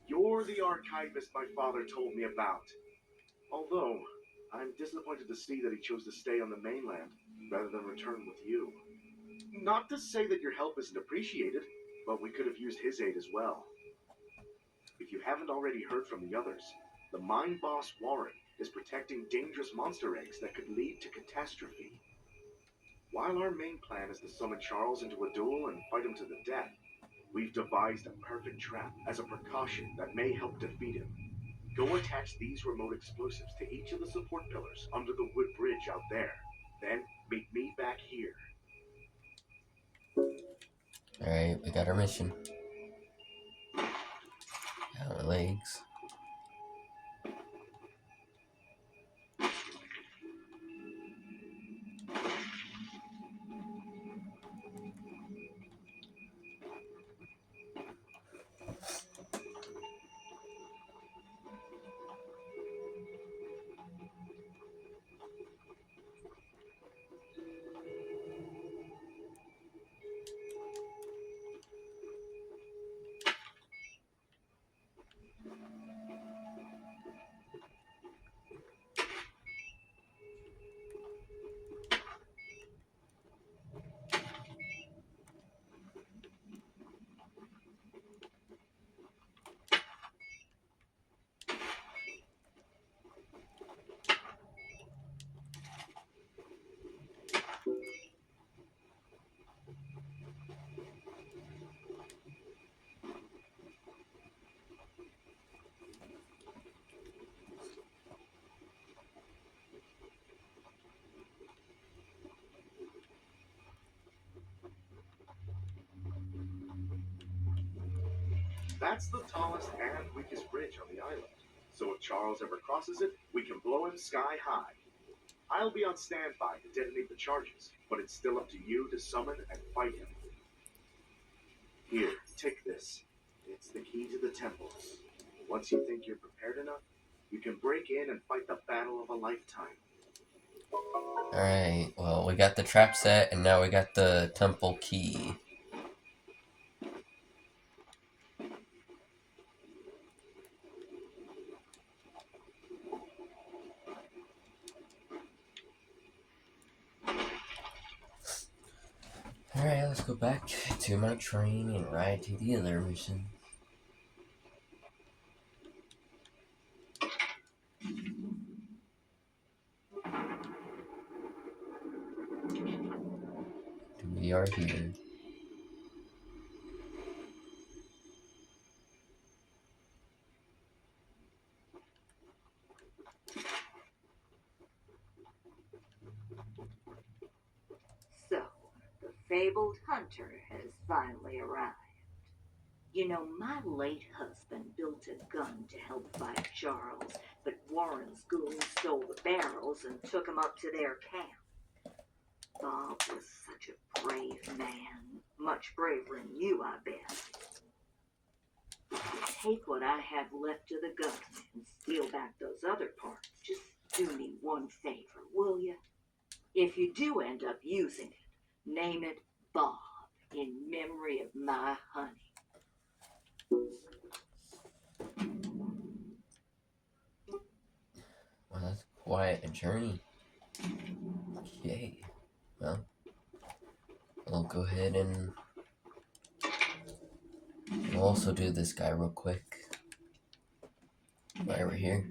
You're the archivist my father told me about. Although, I'm disappointed to see that he chose to stay on the mainland rather than return with you. Not to say that your help isn't appreciated, but we could have used his aid as well. If you haven't already heard from the others, the mine boss Warren is protecting dangerous monster eggs that could lead to catastrophe. While our main plan is to summon Charles into a duel and fight him to the death, we've devised a perfect trap as a precaution that may help defeat him. Go attach these remote explosives to each of the support pillars under the wood bridge out there. Then meet me back here. Alright, we got our mission. Our legs. That's the tallest and weakest bridge on the island. So if Charles ever crosses it, we can blow him sky high. I'll be on standby to detonate the charges, but it's still up to you to summon and fight him. Here, take this. It's the key to the temple. Once you think you're prepared enough, you can break in and fight the battle of a lifetime. Alright, well, we got the trap set, and now we got the temple key. Alright, let's go back to my train and ride to the other mission. We are here. So, the fabled hunter has finally arrived. You know, my late husband built a gun to help fight Charles, but Warren's goons stole the barrels and took him up to their camp. Bob was such a brave man. Much braver than you, I bet. Take what I have left of the gun and steal back those other parts. Just do me one favor, will you? If you do end up using it, name it Bob in memory of my honey. Well, that's quite a journey. Okay. Well, we'll go ahead and we'll also do this guy real quick. Right over here.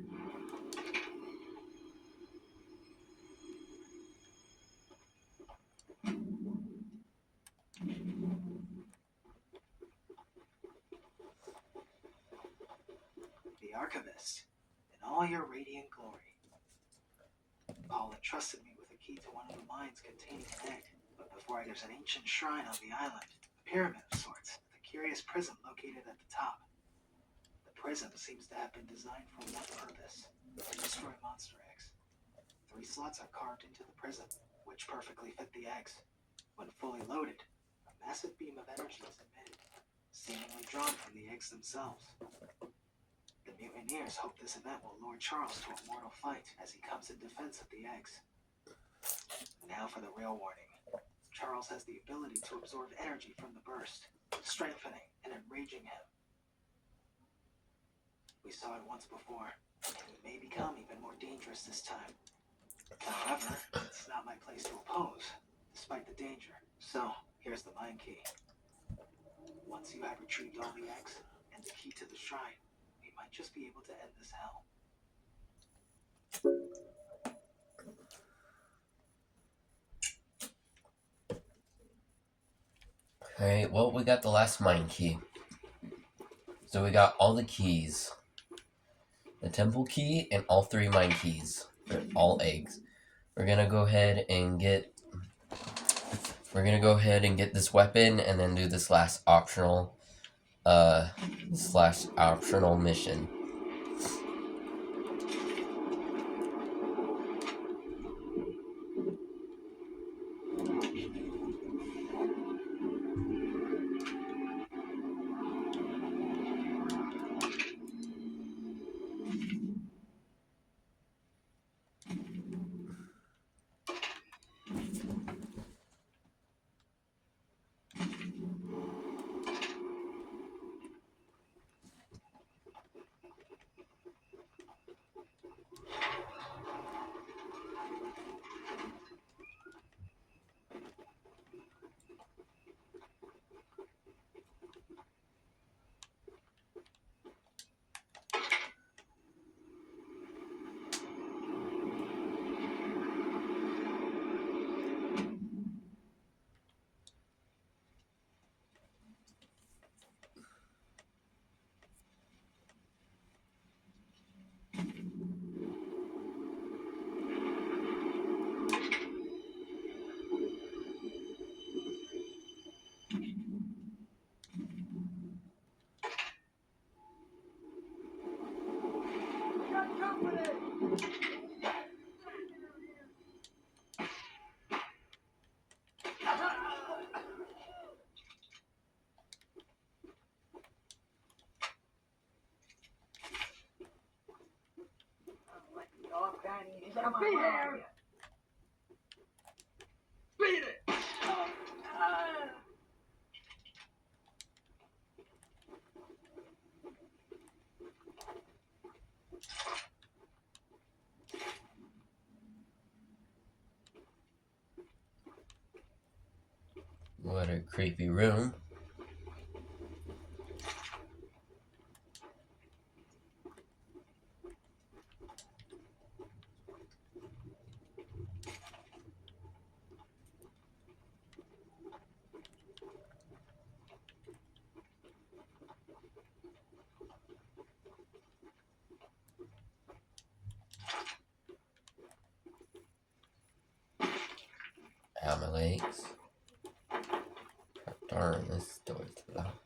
The Archivist, in all your radiant glory. Paul entrusted me with a key to one of the mines containing an egg, but before there's an ancient shrine on the island, a pyramid of sorts, with a curious prism located at the top. The prism seems to have been designed for one purpose: to destroy monster eggs. 3 slots are carved into the prism, which perfectly fit the eggs. When fully loaded, a massive beam of energy is emitted, seemingly drawn from the eggs themselves. The mutineers hope this event will lure Charles to a mortal fight as he comes in defense of the eggs. Now for the real warning. Charles has the ability to absorb energy from the burst, strengthening and enraging him. We saw it once before, and he may become even more dangerous this time. However, it's not my place to oppose, despite the danger. So, here's the mine key. Once you have retrieved all the eggs and the key to the shrine, we might just be able to end this hell. Alright, well, we got the last mine key. So we got all the keys. The temple key and all 3 mine keys. They're all eggs. We're gonna go ahead and get this weapon and then do this last optional mission. Your panties are my hair. Beat it! What a creepy room. Ow, my legs. Darn, this door's locked.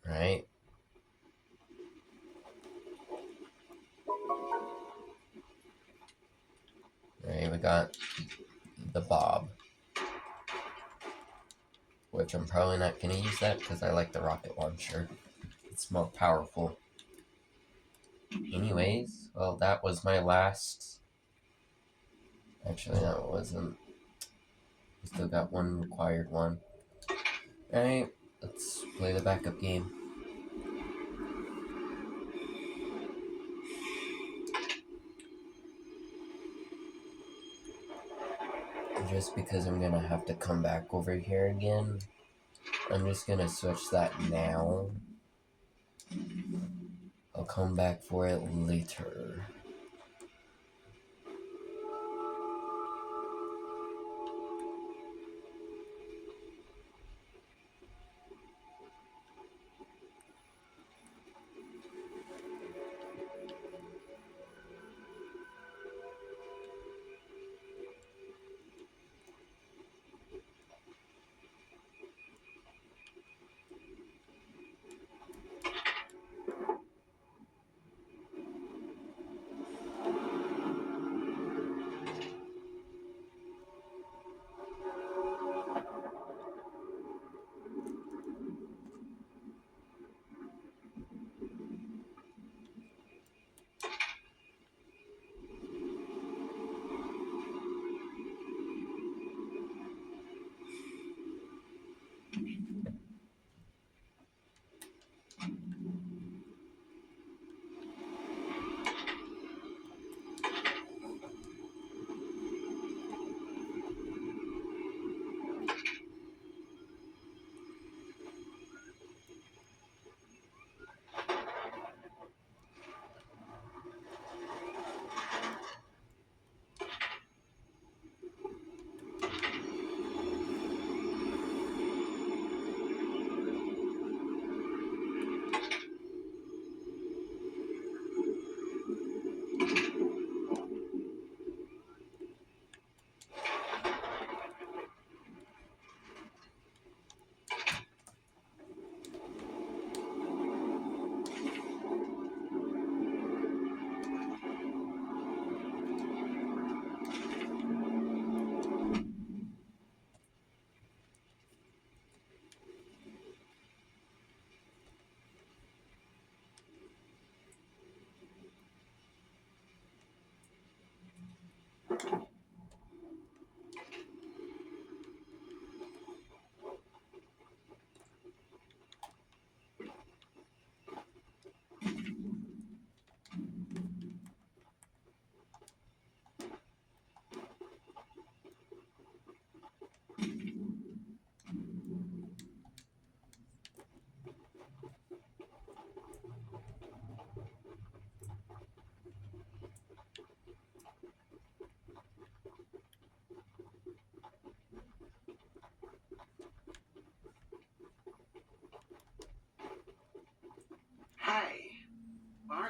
Right? Right, we got the Bob. Which I'm probably not going to use that because I like the rocket launcher. It's more powerful. Anyways, well, that was my last... Actually, no, it wasn't. We still got one required one. Alright, let's play the backup game. Just because I'm gonna have to come back over here again, I'm just gonna switch that now. I'll come back for it later.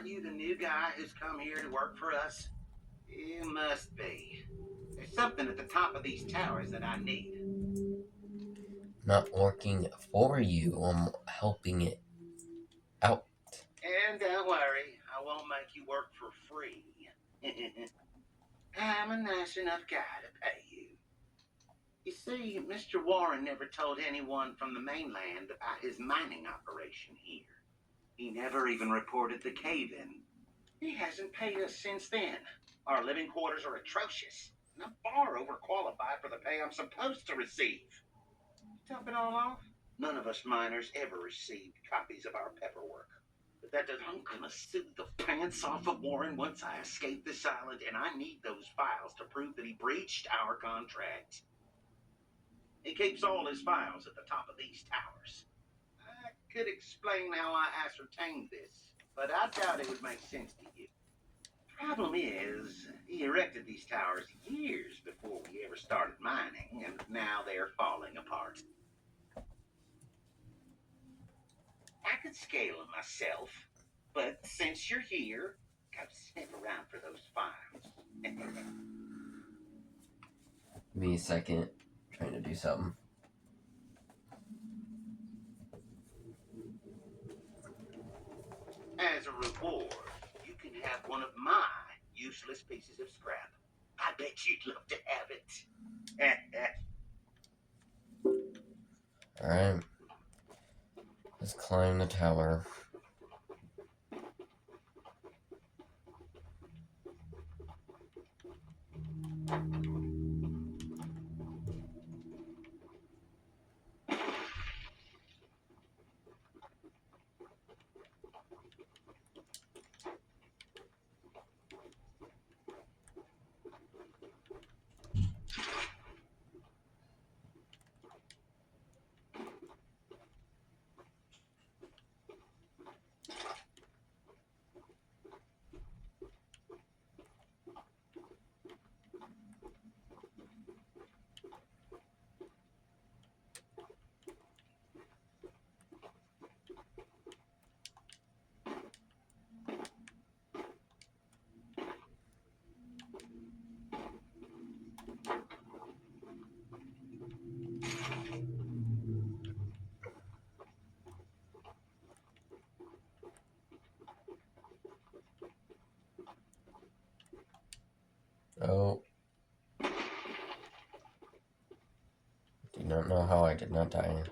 Aren't you the new guy who's come here to work for us? You must be. There's something at the top of these towers that I need. Not working for you, I'm helping it out. And don't worry, I won't make you work for free. I'm a nice enough guy to pay you. You see, Mr. Warren never told anyone from the mainland about his mining operation here. He never even reported the cave-in. He hasn't paid us since then. Our living quarters are atrocious, and I'm far overqualified for the pay I'm supposed to receive. To top it all off, none of us miners ever received copies of our paperwork. But that does, I'm gonna sue the pants off of Warren once I escape this island, and I need those files to prove that he breached our contract. He keeps all his files at the top of these towers. I could explain how I ascertained this, but I doubt it would make sense to you. Problem is, he erected these towers years before we ever started mining, and now they're falling apart. I could scale them myself, but since you're here, gotta sniff around for those files. Give me a second. I'm trying to do something. As a reward, you can have one of my useless pieces of scrap. I bet you'd love to have it. Alright. Let's climb the tower. Oh. Do not know how I did not die.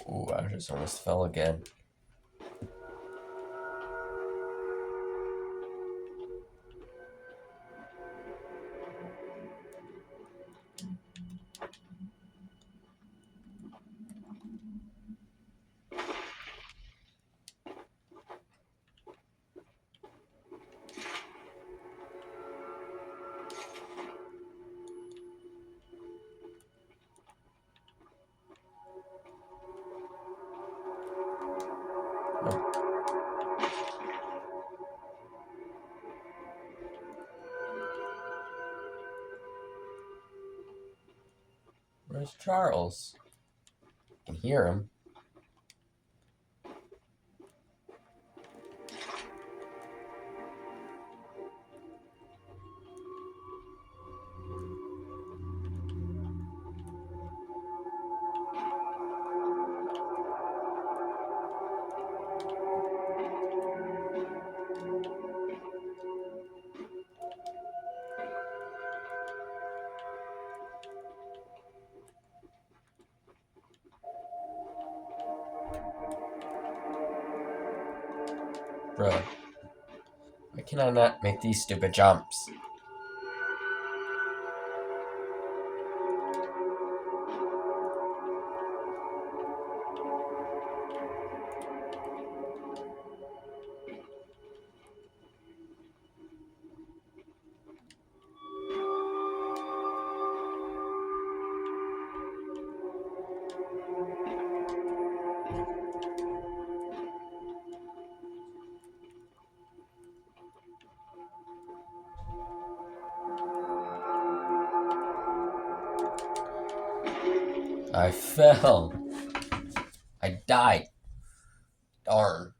Ooh, I just almost fell again. Where's Charles? I can hear him. Bruh. Why can I not make these stupid jumps? I fell. I died. Darn.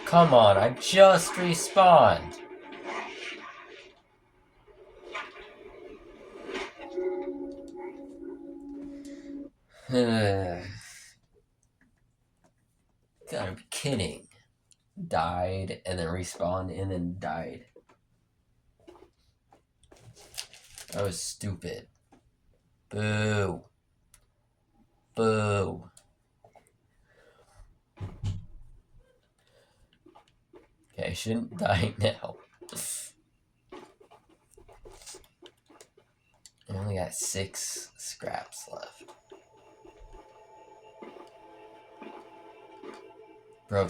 Come on, I just respawned. Gotta be kidding. Died and then respawned and then died. That was stupid. Boo. Boo. Okay, I shouldn't die now. I only got 6 scraps left. Bro,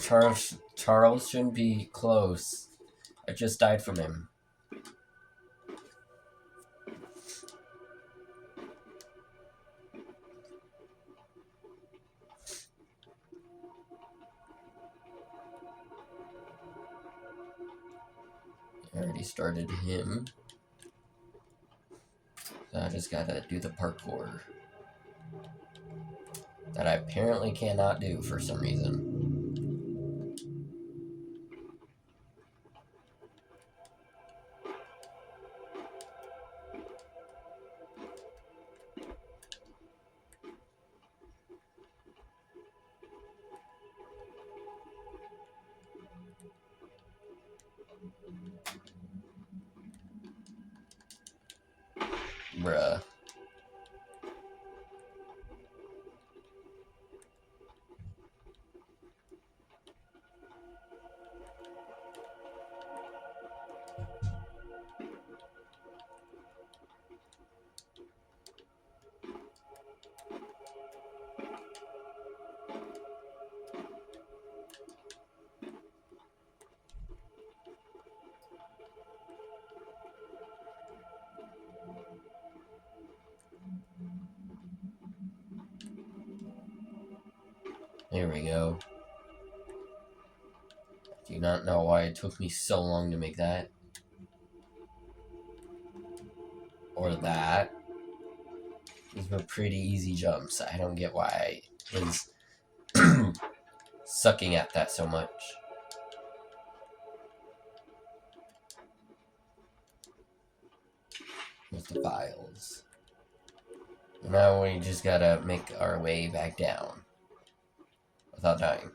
Charles shouldn't be close. I just died from him. I already started him. So I just gotta do the parkour. That I apparently cannot do for some reason. Bruh. Here we go. Do you not know why it took me so long to make that? Or that? These were pretty easy jumps. I don't get why I was sucking at that so much. With the files. Now we just gotta make our way back down. Without dying.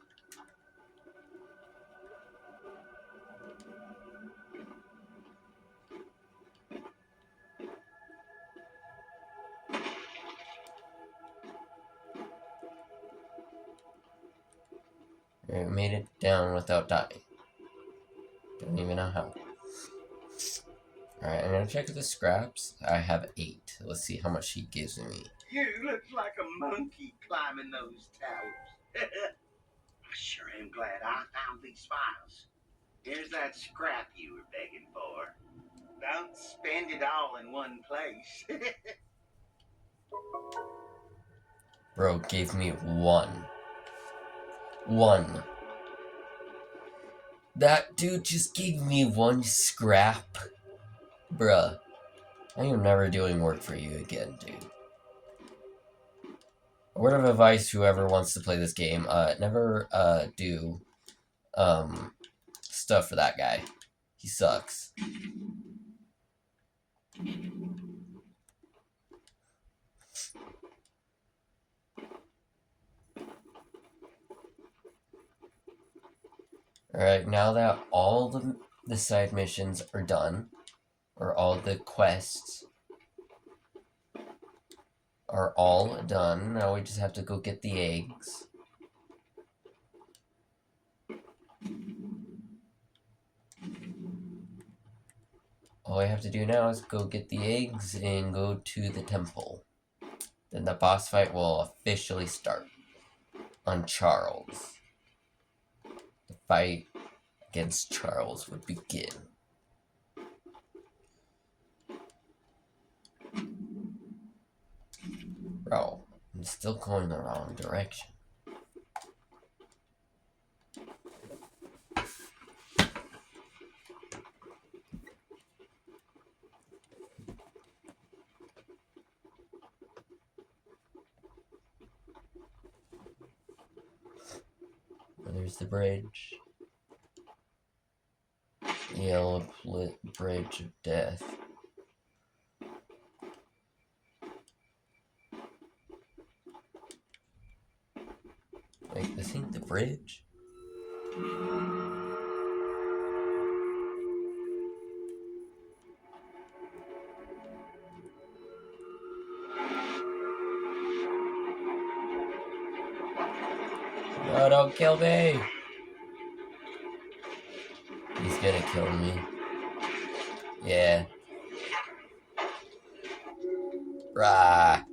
We made it down without dying. Don't even know how. Alright, I'm gonna check the scraps. I have 8. Let's see how much he gives me. You look like a monkey climbing those towers. I sure am glad I found these files. Here's that scrap you were begging for. Don't spend it all in one place. Bro gave me 1. 1. That dude just gave me 1 scrap. Bruh. I am never doing work for you again, dude. A word of advice, whoever wants to play this game, never, do, stuff for that guy. He sucks. Alright, now that all the side missions are done, or all the quests are all done, now we just have to go get the eggs. All I have to do now is go get the eggs and go to the temple. Then the boss fight will officially start on Charles. The fight against Charles would begin. Bro, I'm still going the wrong direction. There's the bridge. The yellow bridge of death. Wait, this ain't the bridge? No, don't kill me! He's gonna kill me. Yeah. Rah!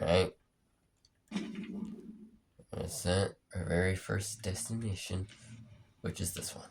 Alright. We're set our very first destination, which is this one.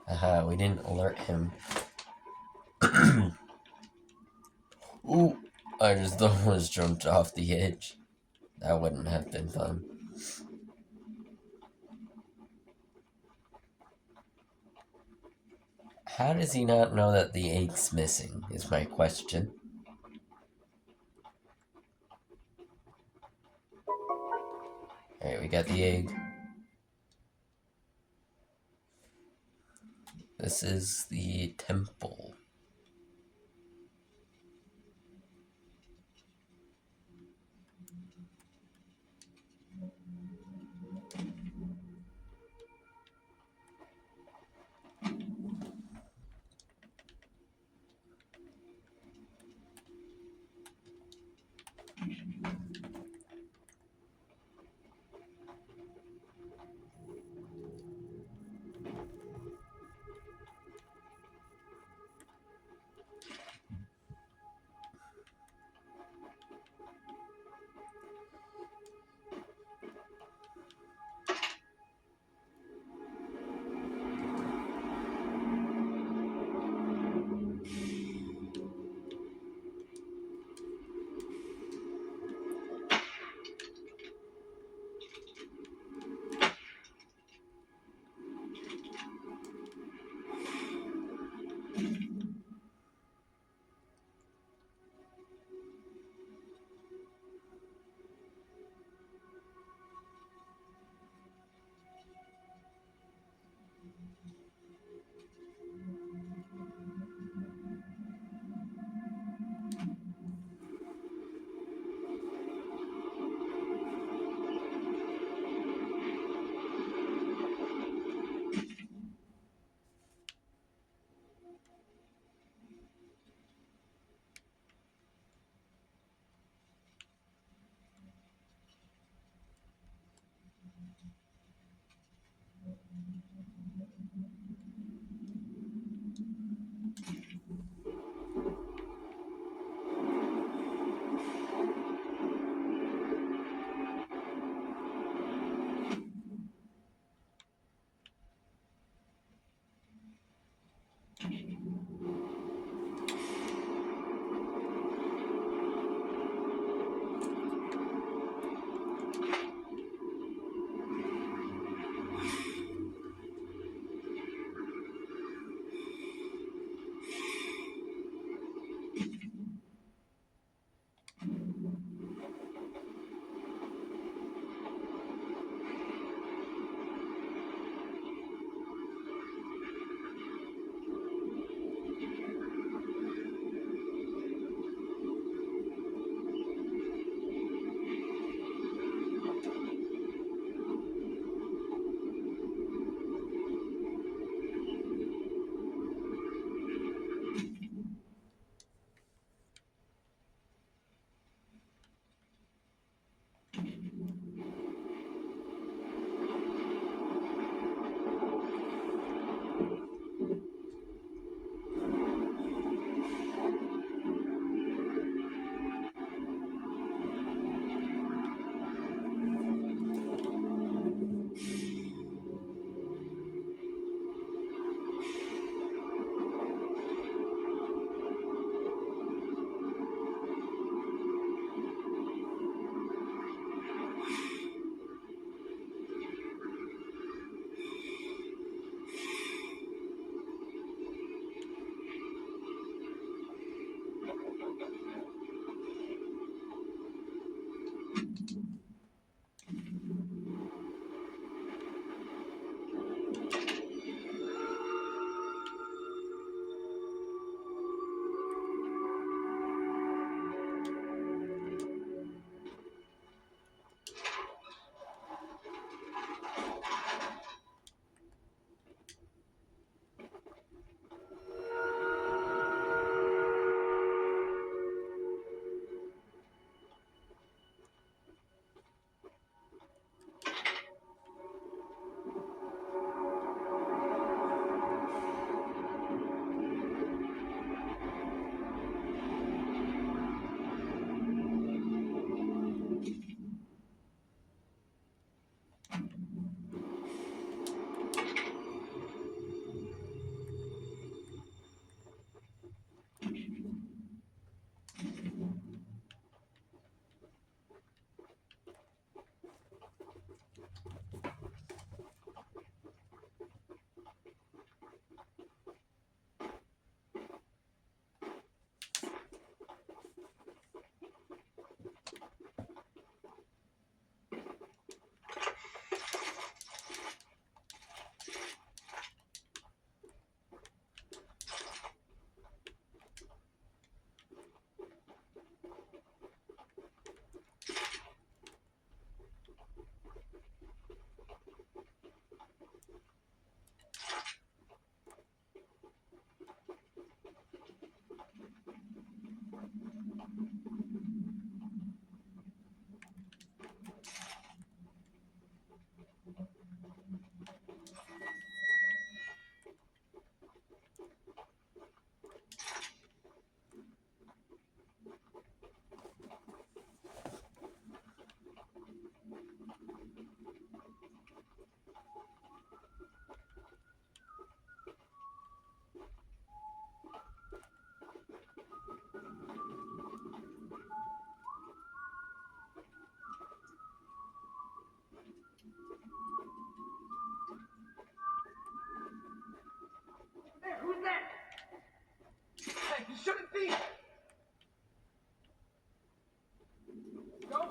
Aha, we didn't alert him. Ooh, I just almost jumped off the edge. That wouldn't have been fun. How does he not know that the egg's missing, is my question. Alright, we got the egg. This is the temple.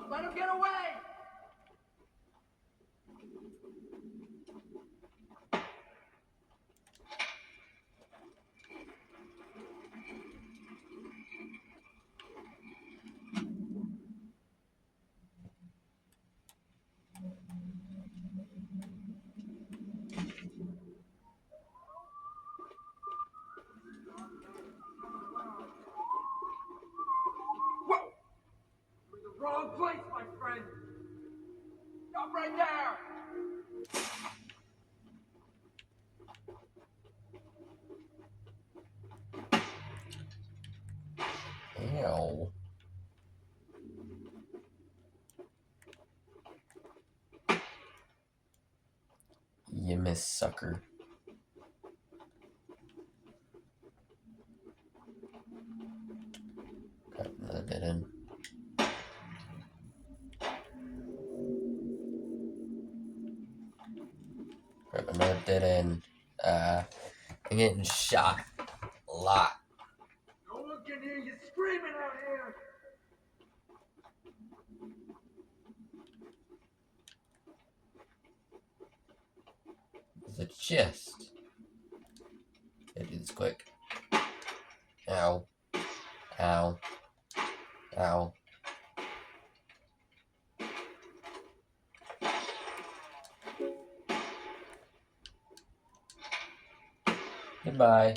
Let him get away! Whoa! You're in the wrong place, my friend! Stop right there! Ew. You miss sucker. Got another dead end. Grab another dead end. I'm getting shot a lot. No one can hear you screaming out here! There's a chest. Gotta do this quick. Ow. Ow. Ow. Goodbye.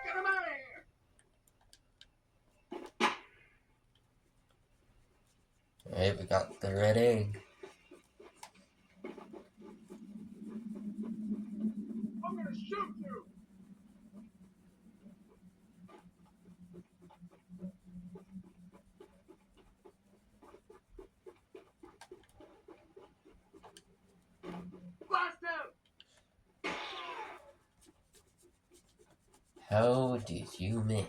Get him out of here! Alright, we got the red egg. I'm gonna shoot you! Blast him! How did you miss?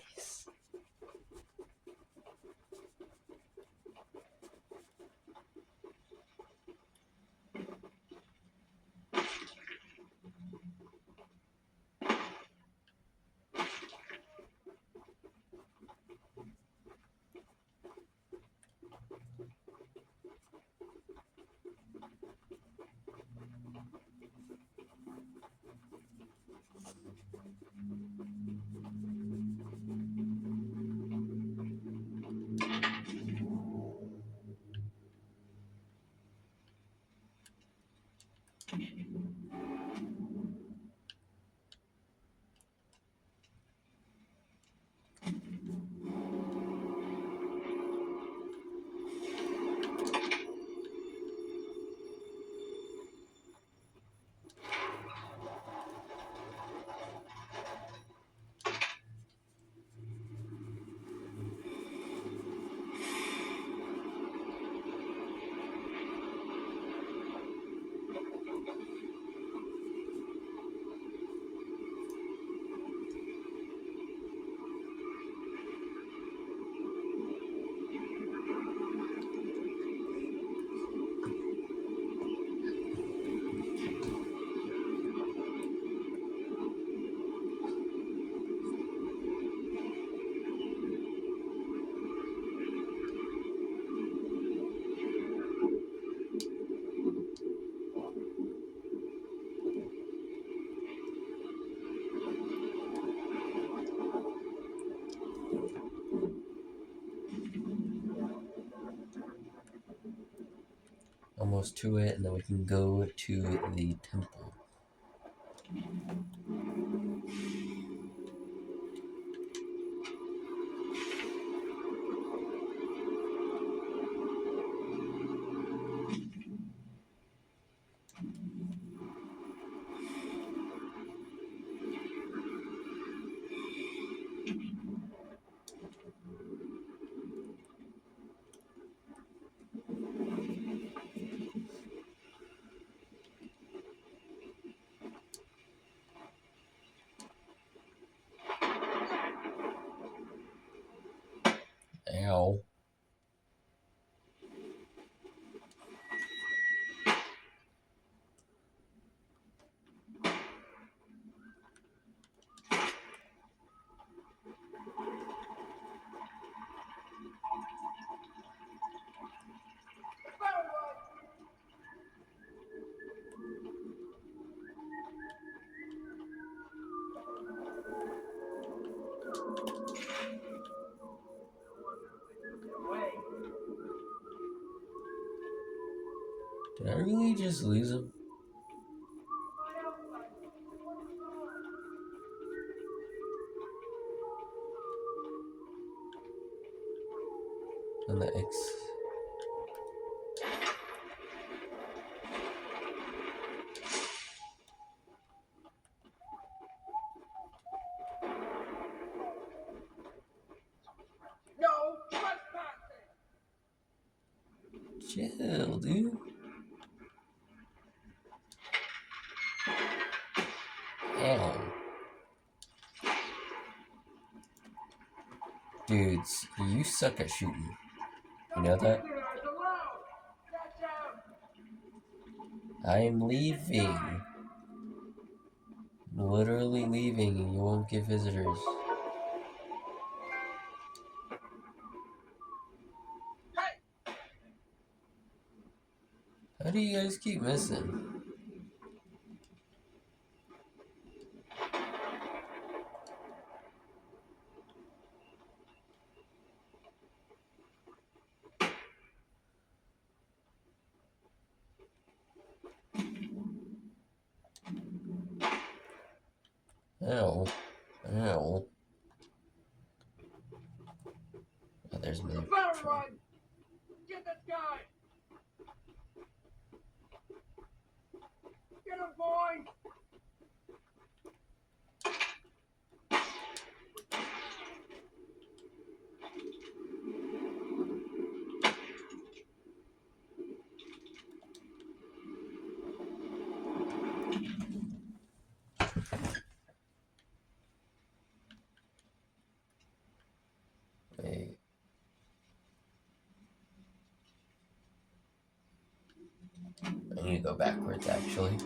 Almost to it, and then we can go to the temple. Did I really just lose him? On the X. No trespassing! Chill, dude. Ow. Dudes, you suck at shooting. You know that? I'm leaving. Literally leaving, and you won't get visitors. How do you guys keep missing? Ow. Ow. Oh, there's my Run! Get this guy! Get him, boy! Wait. I need to go backwards, actually.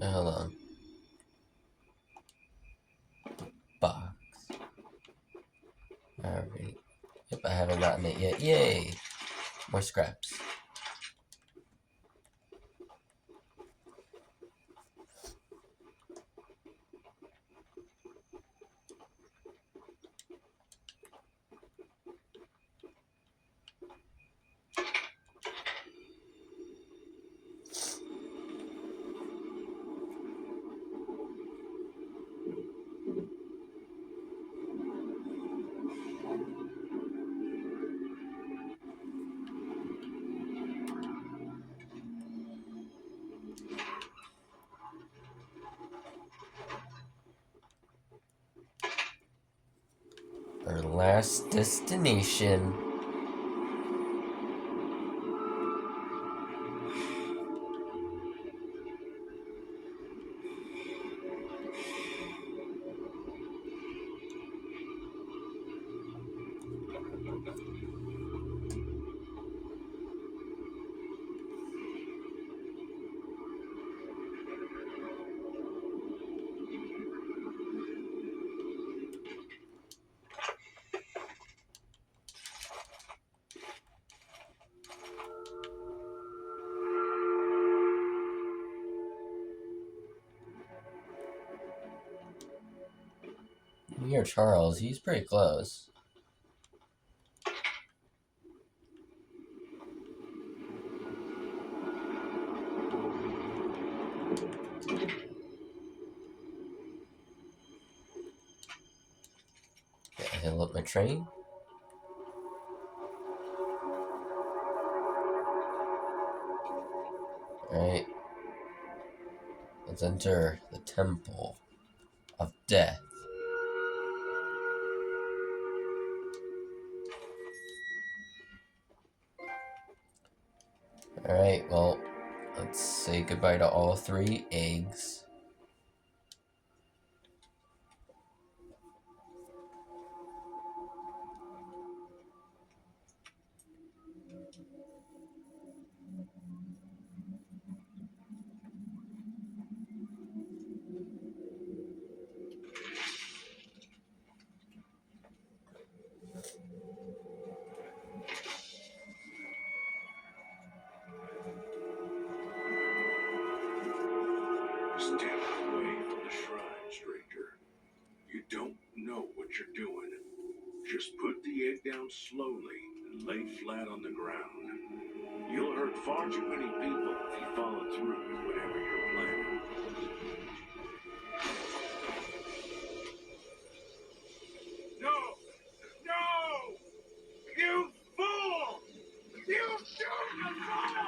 Hold on. Box. Alright. Yep, I haven't gotten it yet. Yay! More scraps. Our last destination. near Charles. He's pretty close. Okay, he'll up my train. Alright. Let's enter the Temple of Death. Alright, well, let's say goodbye to all 3 eggs. Step away from the shrine, stranger. You don't know what you're doing. Just put the egg down slowly and lay flat on the ground. You'll hurt far too many people if you follow through with whatever you're planning. No! No! You fool! You stupid fool!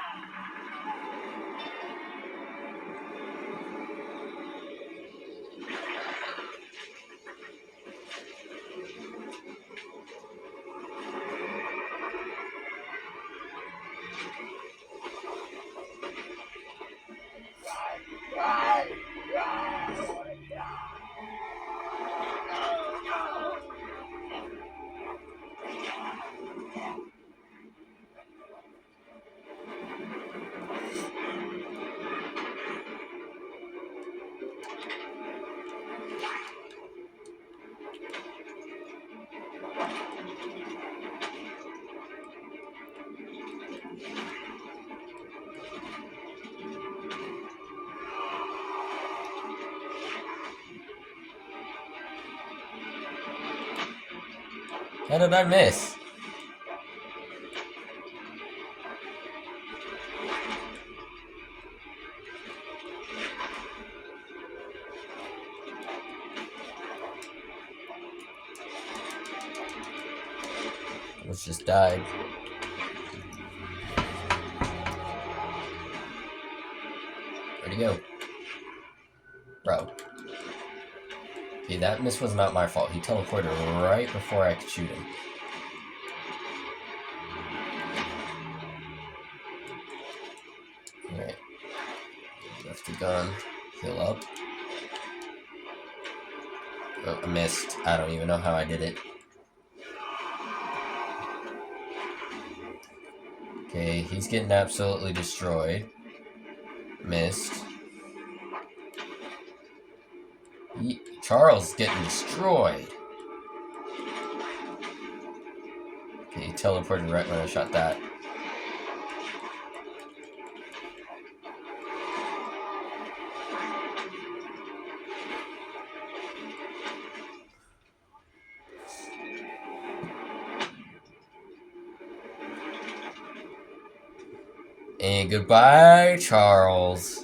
How did I miss? Almost just died. Where'd he go? Bro. Okay, that miss was not my fault. He teleported right before I could shoot him. Alright. Left the gun. Heal up. Oh, I missed. I don't even know how I did it. Okay, he's getting absolutely destroyed. Missed. Charles getting destroyed. Okay, he teleported right when I shot that. And goodbye, Charles.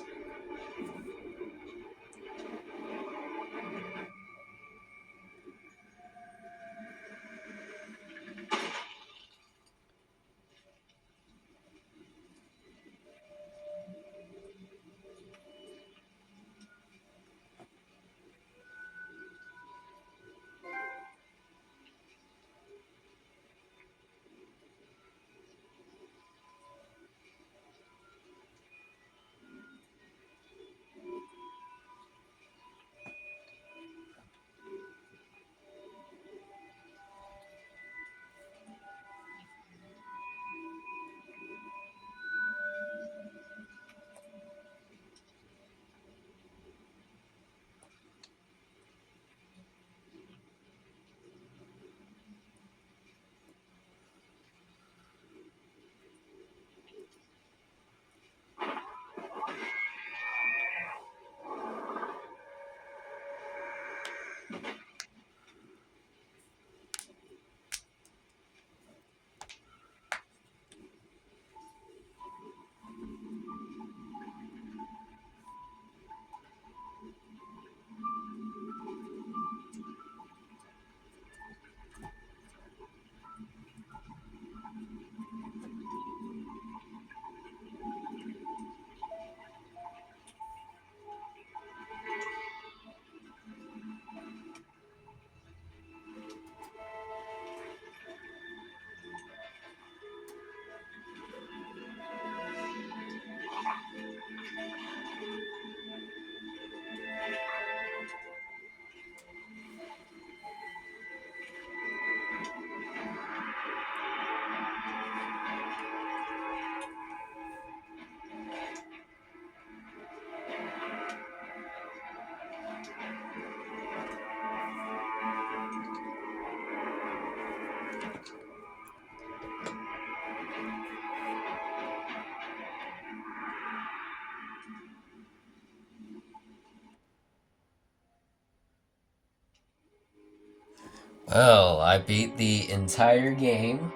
Well, I beat the entire game.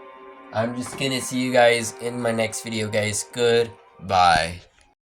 I'm just gonna see you guys in my next video, guys. Goodbye.